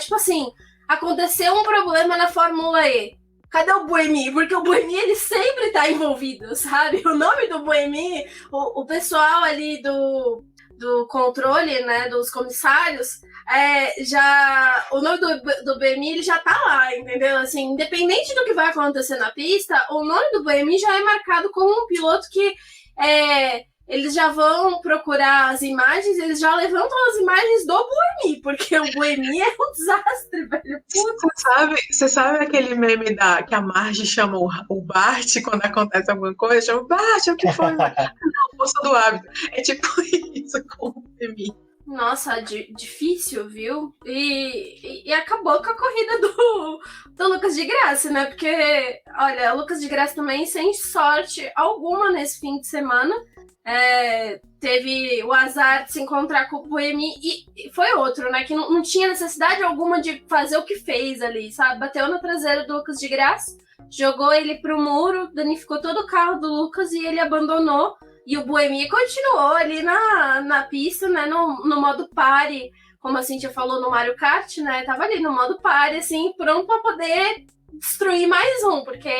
tipo assim, aconteceu um problema na Fórmula E. Cadê o Buemi? Porque o Buemi, ele sempre tá envolvido, sabe? O nome do Buemi, o pessoal ali do controle, né, dos comissários, o nome do Buemi, ele já tá lá, entendeu? Assim, independente do que vai acontecer na pista, o nome do Buemi já é marcado como um piloto que eles já vão procurar as imagens, eles já levantam as imagens do Buemi, porque o Buemi é um desastre, velho. Você sabe aquele meme que a Marge chama o Bart quando acontece alguma coisa? Chama o Bart, o que foi? Não, força do hábito. É tipo isso com o Buemi. Nossa, difícil, viu? E acabou com a corrida do Lucas de Graça, né? Porque, olha, o Lucas de Graça também sem sorte alguma nesse fim de semana. Teve o azar de se encontrar com o Buemi e foi outro, né? Que não tinha necessidade alguma de fazer o que fez ali, sabe? Bateu na traseira do Lucas de Graça, jogou ele pro muro, danificou todo o carro do Lucas e ele abandonou. E o Buemi continuou ali na pista, né? No modo pare, como a Cíntia falou no Mario Kart, né? Tava ali no modo pare, assim, pronto pra poder destruir mais um, porque,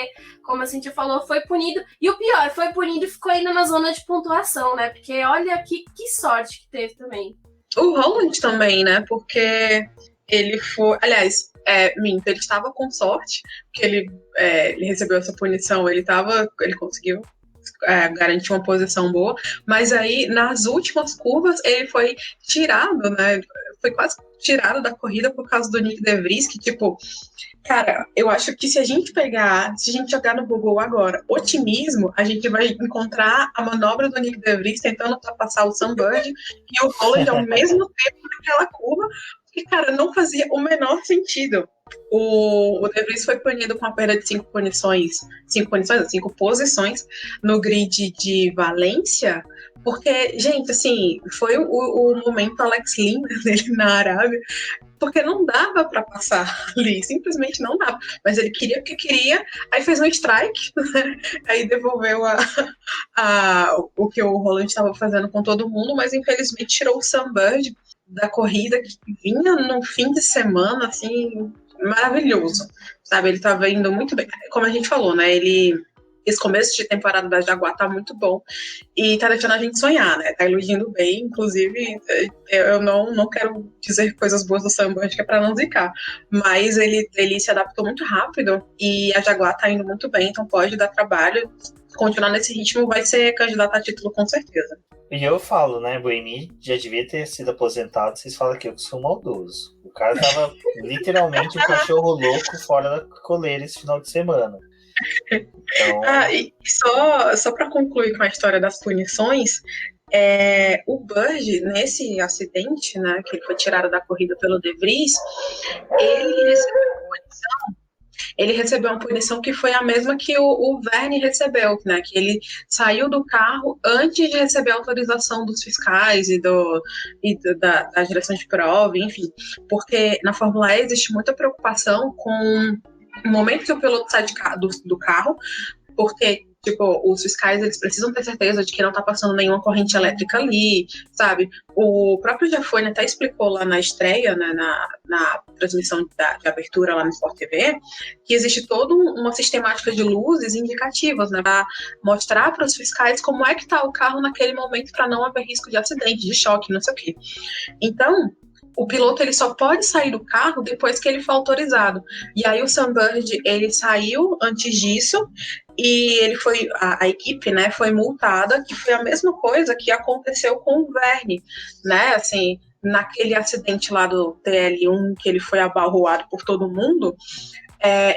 como a Cíntia falou, foi punido. E o pior, foi punido e ficou ainda na zona de pontuação, né? Porque olha que sorte que teve também. O Roland também, né? Porque ele foi... Aliás, minto, ele estava com sorte, porque ele recebeu essa punição, ele conseguiu garantir uma posição boa, mas aí nas últimas curvas ele foi tirado, né? Foi quase tirado da corrida por causa do Nick De Vries, que tipo, cara, eu acho que se a gente jogar no Google agora, otimismo, a gente vai encontrar a manobra do Nick De Vries tentando ultrapassar o Sam Bird e o Roland ao mesmo tempo naquela curva, que, cara, não fazia o menor sentido. O De Vries foi punido com a perda de 5 posições no grid de Valência, porque, gente, assim, foi o momento Alex Lima dele na Arábia, porque não dava para passar ali, simplesmente não dava. Mas ele queria o que queria, aí fez um strike, né? Aí devolveu o que o Roland estava fazendo com todo mundo, mas infelizmente tirou o Sam Bird da corrida, que vinha num fim de semana, assim, maravilhoso, sabe? Ele estava indo muito bem. Como a gente falou, né? Esse começo de temporada da Jaguar tá muito bom e tá deixando a gente sonhar, né? Tá iludindo bem, inclusive eu não quero dizer coisas boas do Sam Bird, que é pra não zicar, mas ele se adaptou muito rápido e a Jaguar tá indo muito bem, então pode dar trabalho. Continuar nesse ritmo, vai ser candidato a título com certeza. E eu falo, né, Buemi já devia ter sido aposentado, vocês falam que eu sou maldoso. O cara tava literalmente um cachorro louco fora da coleira esse final de semana. Então... e só para concluir com a história das punições, o Bird, nesse acidente, né, que ele foi tirado da corrida pelo De Vries, ele recebeu uma punição que foi a mesma que o Vergne recebeu, né, que ele saiu do carro antes de receber a autorização dos fiscais e da direção de prova, enfim, porque na Fórmula E existe muita preocupação com o momento que o piloto sai do carro, porque tipo, os fiscais, eles precisam ter certeza de que não está passando nenhuma corrente elétrica ali, sabe? O próprio Jafone até explicou lá na estreia, né, na transmissão de abertura lá no Sport TV, que existe toda uma sistemática de luzes indicativas, né, para mostrar para os fiscais como é que está o carro naquele momento para não haver risco de acidente, de choque, não sei o quê. Então, o piloto ele só pode sair do carro depois que ele for autorizado. E aí o Sam Bird, ele saiu antes disso e ele foi, a equipe, né, foi multada, que foi a mesma coisa que aconteceu com o Vergne, né, assim, naquele acidente lá do TL1, que ele foi abalroado por todo mundo,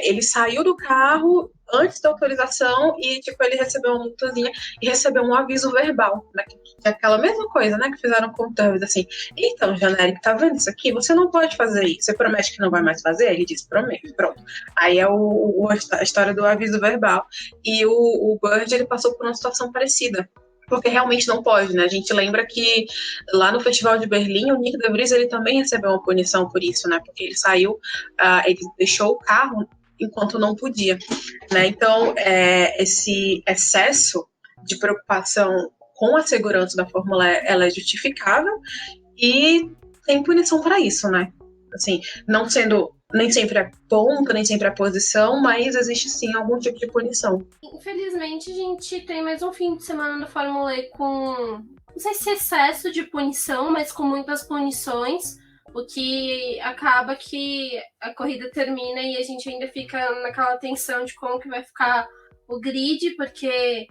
ele saiu do carro antes da autorização e, tipo, ele recebeu uma multazinha e recebeu um aviso verbal, né, que é aquela mesma coisa, né, que fizeram com o Turves, assim, então, Janérico, tá vendo isso aqui? Você não pode fazer isso, você promete que não vai mais fazer? Ele disse, prometo, pronto. Aí é a história do aviso verbal. E o Bird, ele passou por uma situação parecida, porque realmente não pode, né? A gente lembra que lá no Festival de Berlim, o Nick de Vries, ele também recebeu uma punição por isso, né? Porque ele saiu, ele deixou o carro enquanto não podia, né? Então, esse excesso de preocupação com a segurança da Fórmula E, ela é justificável e tem punição para isso, né? Assim, não sendo nem sempre é ponta, nem sempre é posição, mas existe sim algum tipo de punição. Infelizmente, a gente tem mais um fim de semana da Fórmula E com, não sei se excesso de punição, mas com muitas punições, o que acaba que a corrida termina e a gente ainda fica naquela tensão de como que vai ficar o grid, porque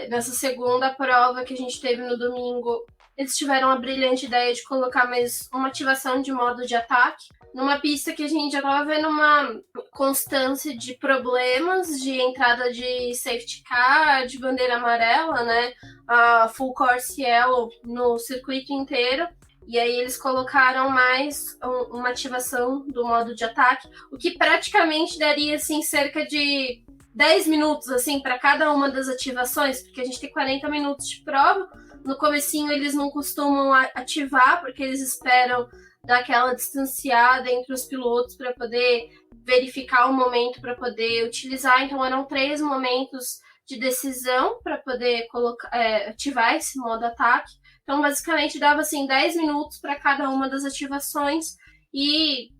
nessa segunda prova que a gente teve no domingo, eles tiveram a brilhante ideia de colocar mais uma ativação de modo de ataque, numa pista que a gente já estava vendo uma constância de problemas de entrada de safety car, de bandeira amarela, né? A full course yellow no circuito inteiro. E aí eles colocaram mais uma ativação do modo de ataque, o que praticamente daria assim, cerca de 10 minutos assim, para cada uma das ativações, porque a gente tem 40 minutos de prova. No comecinho eles não costumam ativar, porque eles esperam dar aquela distanciada entre os pilotos para poder verificar o momento para poder utilizar. Então eram 3 momentos de decisão para poder ativar esse modo ataque. Então basicamente dava assim 10 minutos para cada uma das ativações e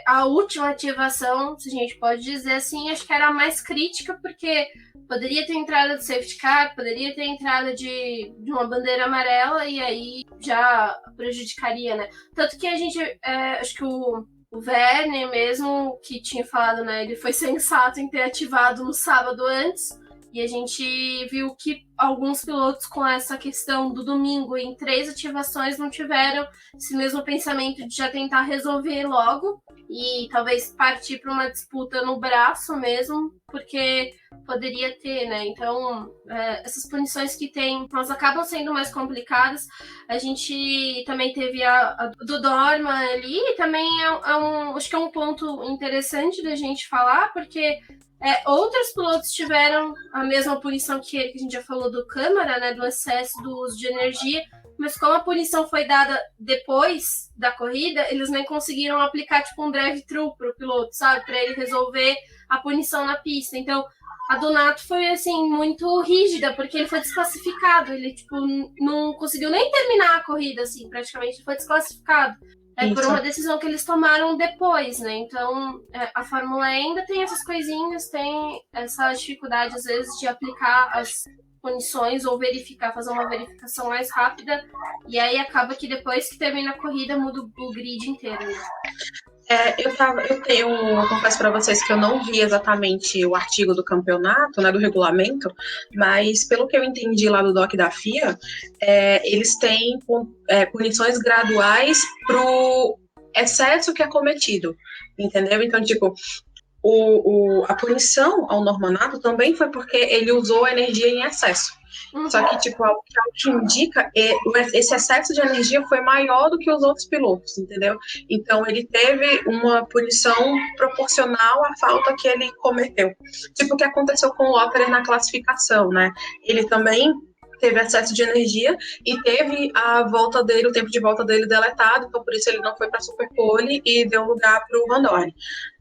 a última ativação, se a gente pode dizer assim, acho que era a mais crítica, porque poderia ter entrada de safety car, poderia ter entrada de uma bandeira amarela e aí já prejudicaria, né? Tanto que a gente, acho que o Werner mesmo, que tinha falado, né, ele foi sensato em ter ativado no sábado antes, e a gente viu que alguns pilotos com essa questão do domingo em 3 ativações não tiveram esse mesmo pensamento de já tentar resolver logo e talvez partir para uma disputa no braço mesmo, porque poderia ter, né? Então, essas punições que tem, elas acabam sendo mais complicadas. A gente também teve a do Dorma ali, e também acho que é um ponto interessante da gente falar, porque outros pilotos tiveram a mesma punição que ele, que a gente já falou do Câmara, né, do excesso do uso de energia, mas como a punição foi dada depois da corrida, eles nem conseguiram aplicar tipo um drive-thru pro piloto, sabe, para ele resolver a punição na pista. Então, a do Nato foi assim muito rígida, porque ele foi desclassificado, ele tipo não conseguiu nem terminar a corrida, assim, praticamente foi desclassificado. Por uma decisão que eles tomaram depois, né? Então, a Fórmula E ainda tem essas coisinhas, tem essa dificuldade, às vezes, de aplicar as punições ou fazer uma verificação mais rápida. E aí acaba que depois que termina a corrida, muda o grid inteiro, né? Eu confesso para vocês que eu não vi exatamente o artigo do campeonato, né, do regulamento, mas pelo que eu entendi lá do doc da FIA, eles têm punições graduais pro excesso que é cometido, entendeu? Então, tipo, a punição ao Norman Nato também foi porque ele usou a energia em excesso. Só que, tipo, o que indica, esse excesso de energia foi maior do que os outros pilotos, entendeu? Então, ele teve uma punição proporcional à falta que ele cometeu. Tipo o que aconteceu com o Lotterer na classificação, né? Ele também teve excesso de energia e teve o tempo de volta dele deletado, então por isso ele não foi para a Superpole e deu lugar para o Van Dorn,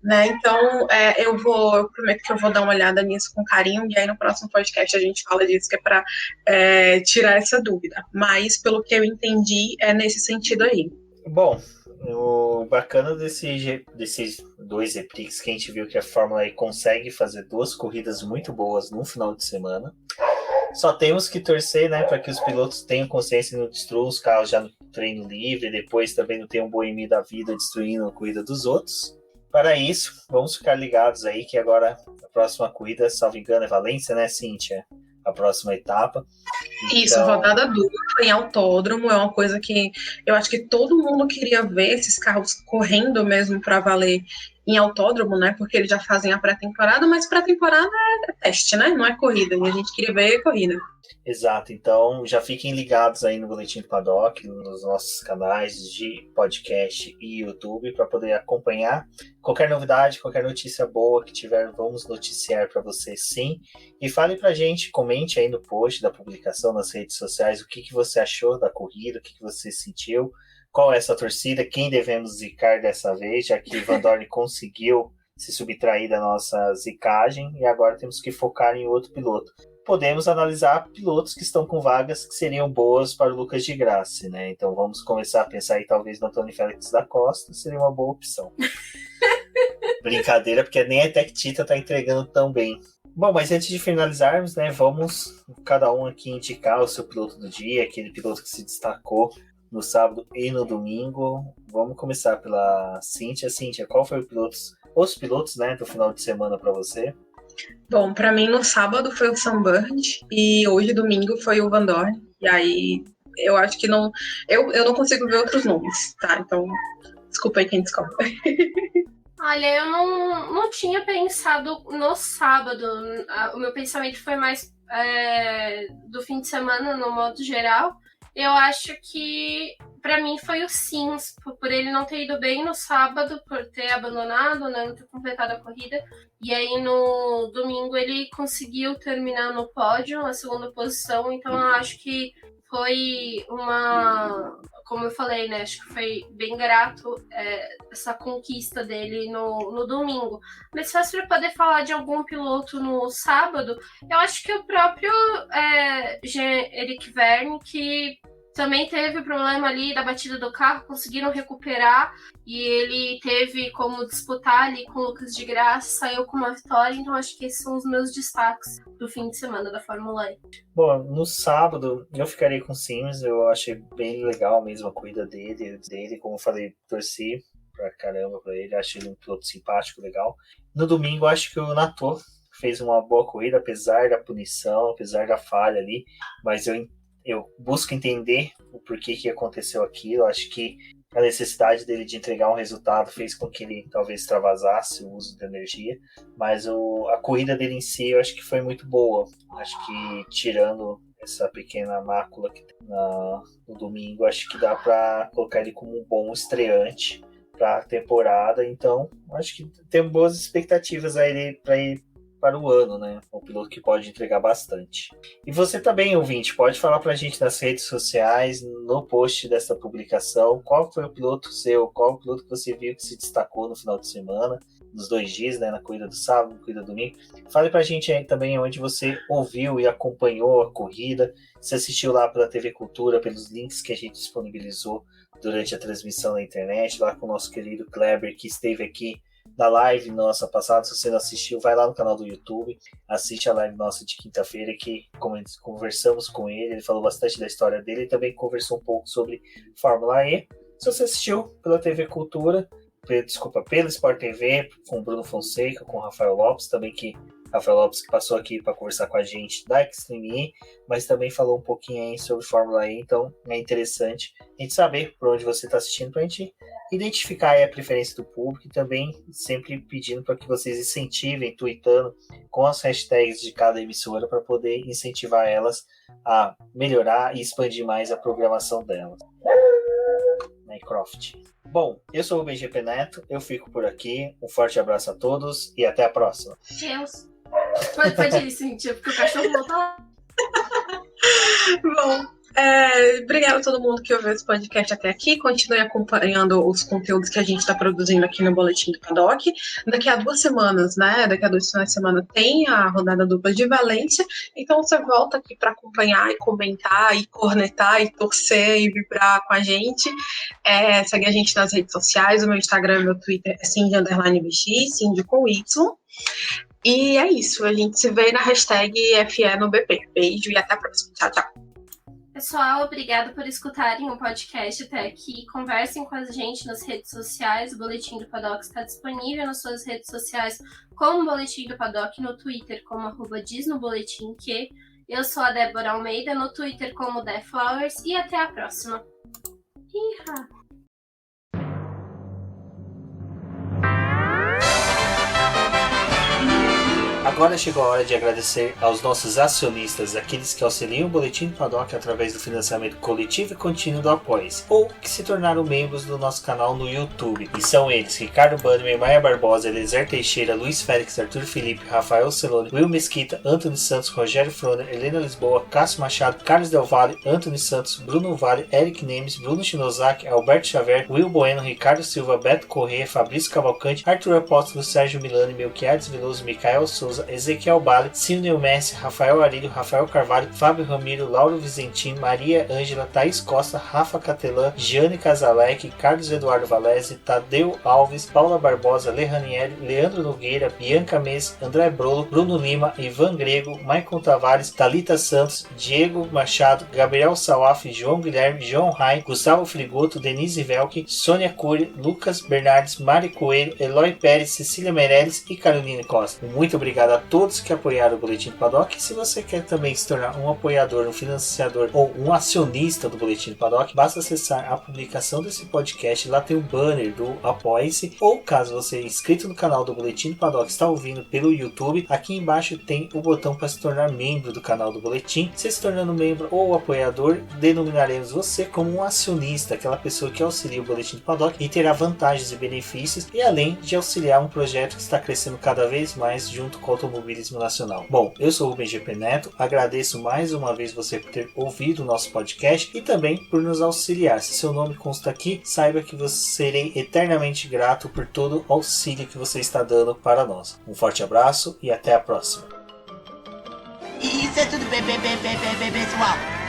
né? Então eu prometo que eu vou dar uma olhada nisso com carinho e aí no próximo podcast a gente fala disso, que é para tirar essa dúvida, mas pelo que eu entendi é nesse sentido aí. Bom, o bacana desses 2 EPRIX que a gente viu que a Fórmula E consegue fazer 2 corridas muito boas num final de semana. Só temos que torcer, né, para que os pilotos tenham consciência e não destruam os carros já no treino livre, depois também não tenham um boemi da vida destruindo a corrida dos outros. Para isso, vamos ficar ligados aí que agora a próxima corrida, salvo engano, é Valência, né, Cíntia? A próxima etapa. Isso, rodada dupla em autódromo é uma coisa que eu acho que todo mundo queria ver, esses carros correndo mesmo para valer em autódromo, né? Porque eles já fazem a pré-temporada, mas pré-temporada é teste, né? Não é corrida. E a gente queria ver corrida. Exato, então já fiquem ligados aí no Boletim do Paddock, nos nossos canais de podcast e YouTube para poder acompanhar qualquer novidade, qualquer notícia boa que tiver, vamos noticiar para vocês sim. E fale pra gente, comente aí no post da publicação nas redes sociais o que você achou da corrida, o que você sentiu, qual é essa torcida, quem devemos zicar dessa vez, já que Van Dorn conseguiu se subtrair da nossa zicagem e agora temos que focar em outro piloto. Podemos analisar pilotos que estão com vagas que seriam boas para o Lucas de Grassi, né? Então vamos começar a pensar aí talvez no Antônio Félix da Costa, seria uma boa opção. Brincadeira, porque nem a Tech Tita tá entregando tão bem. Bom, mas antes de finalizarmos, né, vamos cada um aqui indicar o seu piloto do dia, aquele piloto que se destacou no sábado e no domingo. Vamos começar pela Cíntia. Cíntia, qual foi os pilotos, né, do final de semana para você? Bom, pra mim no sábado foi o Sam Bird e hoje domingo foi o Van Dorn. E aí eu acho que não. Eu não consigo ver outros nomes, tá? Então, desculpa aí quem desculpa. Olha, eu não tinha pensado no sábado. O meu pensamento foi mais do fim de semana, no modo geral. Eu acho que pra mim foi o Sims, por ele não ter ido bem no sábado, por ter abandonado, né, não ter completado a corrida. E aí no domingo ele conseguiu terminar no pódio, na segunda posição. Então eu acho que foi como eu falei, né, acho que foi bem grato essa conquista dele no domingo. Mas se fosse para poder falar de algum piloto no sábado, eu acho que o próprio Jean-Éric Vergne, que também teve problema ali da batida do carro, conseguiram recuperar e ele teve como disputar ali com o Lucas de Grassi, saiu com uma vitória, então acho que esses são os meus destaques do fim de semana da Fórmula E. Bom, no sábado eu ficarei com o Sims, eu achei bem legal mesmo a corrida dele, como eu falei, torci pra caramba pra ele, achei ele um piloto simpático, legal. No domingo acho que o Nato fez uma boa corrida, apesar da punição, apesar da falha ali, mas eu busco entender o porquê que aconteceu aquilo. Acho que a necessidade dele de entregar um resultado fez com que ele talvez extravasasse o uso da energia, mas a corrida dele em si eu acho que foi muito boa. Acho que tirando essa pequena mácula que tem no domingo, acho que dá para colocar ele como um bom estreante para a temporada. Então acho que tem boas expectativas para o ano, né? Um piloto que pode entregar bastante. E você também, ouvinte, pode falar pra gente nas redes sociais, no post dessa publicação, qual foi o piloto seu, qual o piloto que você viu que se destacou no final de semana, nos 2 dias, né? Na corrida do sábado, na corrida do domingo. Fale pra gente aí também onde você ouviu e acompanhou a corrida, se assistiu lá pela TV Cultura, pelos links que a gente disponibilizou durante a transmissão na internet, lá com o nosso querido Kleber, que esteve aqui na live nossa passada. Se você não assistiu, vai lá no canal do YouTube, assiste a live nossa de quinta-feira, que conversamos com ele falou bastante da história dele e também conversou um pouco sobre Fórmula E. Se você assistiu pela TV Cultura, pela Sport TV, com o Bruno Fonseca, com o Rafael Lopes, também Rafael Lopes que passou aqui para conversar com a gente da Extreme E, mas também falou um pouquinho aí sobre Fórmula E, então é interessante a gente saber por onde você está assistindo, para a gente identificar aí a preferência do público e também sempre pedindo para que vocês incentivem, tweetando com as hashtags de cada emissora para poder incentivar elas a melhorar e expandir mais a programação delas. Mycroft. Bom, eu sou o BGP Neto, eu fico por aqui, um forte abraço a todos e até a próxima. Deus. Pode ir, Cíntia, porque o cachorro voltou lá. Bom, obrigada a todo mundo que ouviu esse podcast até aqui. Continue acompanhando os conteúdos que a gente está produzindo aqui no Boletim do Paddock. Daqui a 2 semanas, né? Daqui a 2 finais de semana tem a rodada dupla de Valência. Então você volta aqui para acompanhar e comentar e cornetar e torcer e vibrar com a gente. Segue a gente nas redes sociais. O meu Instagram e meu Twitter é Cindy_BX, Cindy com Y. E é isso. A gente se vê na hashtag FE no BP. Beijo e até a próxima. Tchau, tchau. Pessoal, obrigada por escutarem o podcast até aqui. Conversem com a gente nas redes sociais. O Boletim do Paddock está disponível nas suas redes sociais como Boletim do Paddock, no Twitter como @diznoboletim que. Eu sou a Débora Almeida, no Twitter como DeFlowers e até a próxima. Iha. Agora chegou a hora de agradecer aos nossos acionistas, aqueles que auxiliam o Boletim do Paddock através do financiamento coletivo e contínuo do Apoia-se, ou que se tornaram membros do nosso canal no YouTube. E são eles: Ricardo Bannerman, Maia Barbosa, Eliezer Teixeira, Luiz Félix, Arthur Felipe, Rafael Celone, Will Mesquita, Antônio Santos, Rogério Froner, Helena Lisboa, Cássio Machado, Carlos Del Valle, Antônio Santos, Bruno Vale, Eric Nemes, Bruno Shinozaki, Alberto Xavier, Will Bueno, Ricardo Silva, Beto Corrêa, Fabrício Cavalcante, Arthur Apóstolo, Sérgio Milani, Melquiades Veloso, Micael Souza, Ezequiel Bale, Silneu Messi, Rafael Arilho, Rafael Carvalho, Fábio Ramiro, Lauro Vizentim, Maria Ângela, Thaís Costa, Rafa Catelã, Giane Casalec, Carlos Eduardo Valese, Tadeu Alves, Paula Barbosa, Lehaniel, Leandro Nogueira, Bianca Mes, André Brolo, Bruno Lima, Ivan Grego, Maicon Tavares, Thalita Santos, Diego Machado, Gabriel Salaf, João Guilherme, João Rai, Gustavo Frigoto, Denise Velke, Sônia Cury, Lucas Bernardes, Mari Coelho, Eloy Pérez, Cecília Meirelles e Caroline Costa. Muito obrigado a todos que apoiaram o Boletim do Paddock. E se você quer também se tornar um apoiador, um financiador ou um acionista do Boletim do Paddock, basta acessar a publicação desse podcast. Lá tem o banner do Apoie-se, ou caso você é inscrito no canal do Boletim do Paddock, está ouvindo pelo YouTube, aqui embaixo tem o botão para se tornar membro do canal do Boletim. Se tornando membro ou apoiador, denominaremos você como um acionista, aquela pessoa que auxilia o Boletim do Paddock e terá vantagens e benefícios, e além de auxiliar um projeto que está crescendo cada vez mais junto com o automobilismo nacional. Bom, eu sou o Rubem GP Neto, agradeço mais uma vez você por ter ouvido o nosso podcast e também por nos auxiliar. Se seu nome consta aqui, saiba que serei eternamente grato por todo o auxílio que você está dando para nós. Um forte abraço e até a próxima. Isso é tudo, pessoal.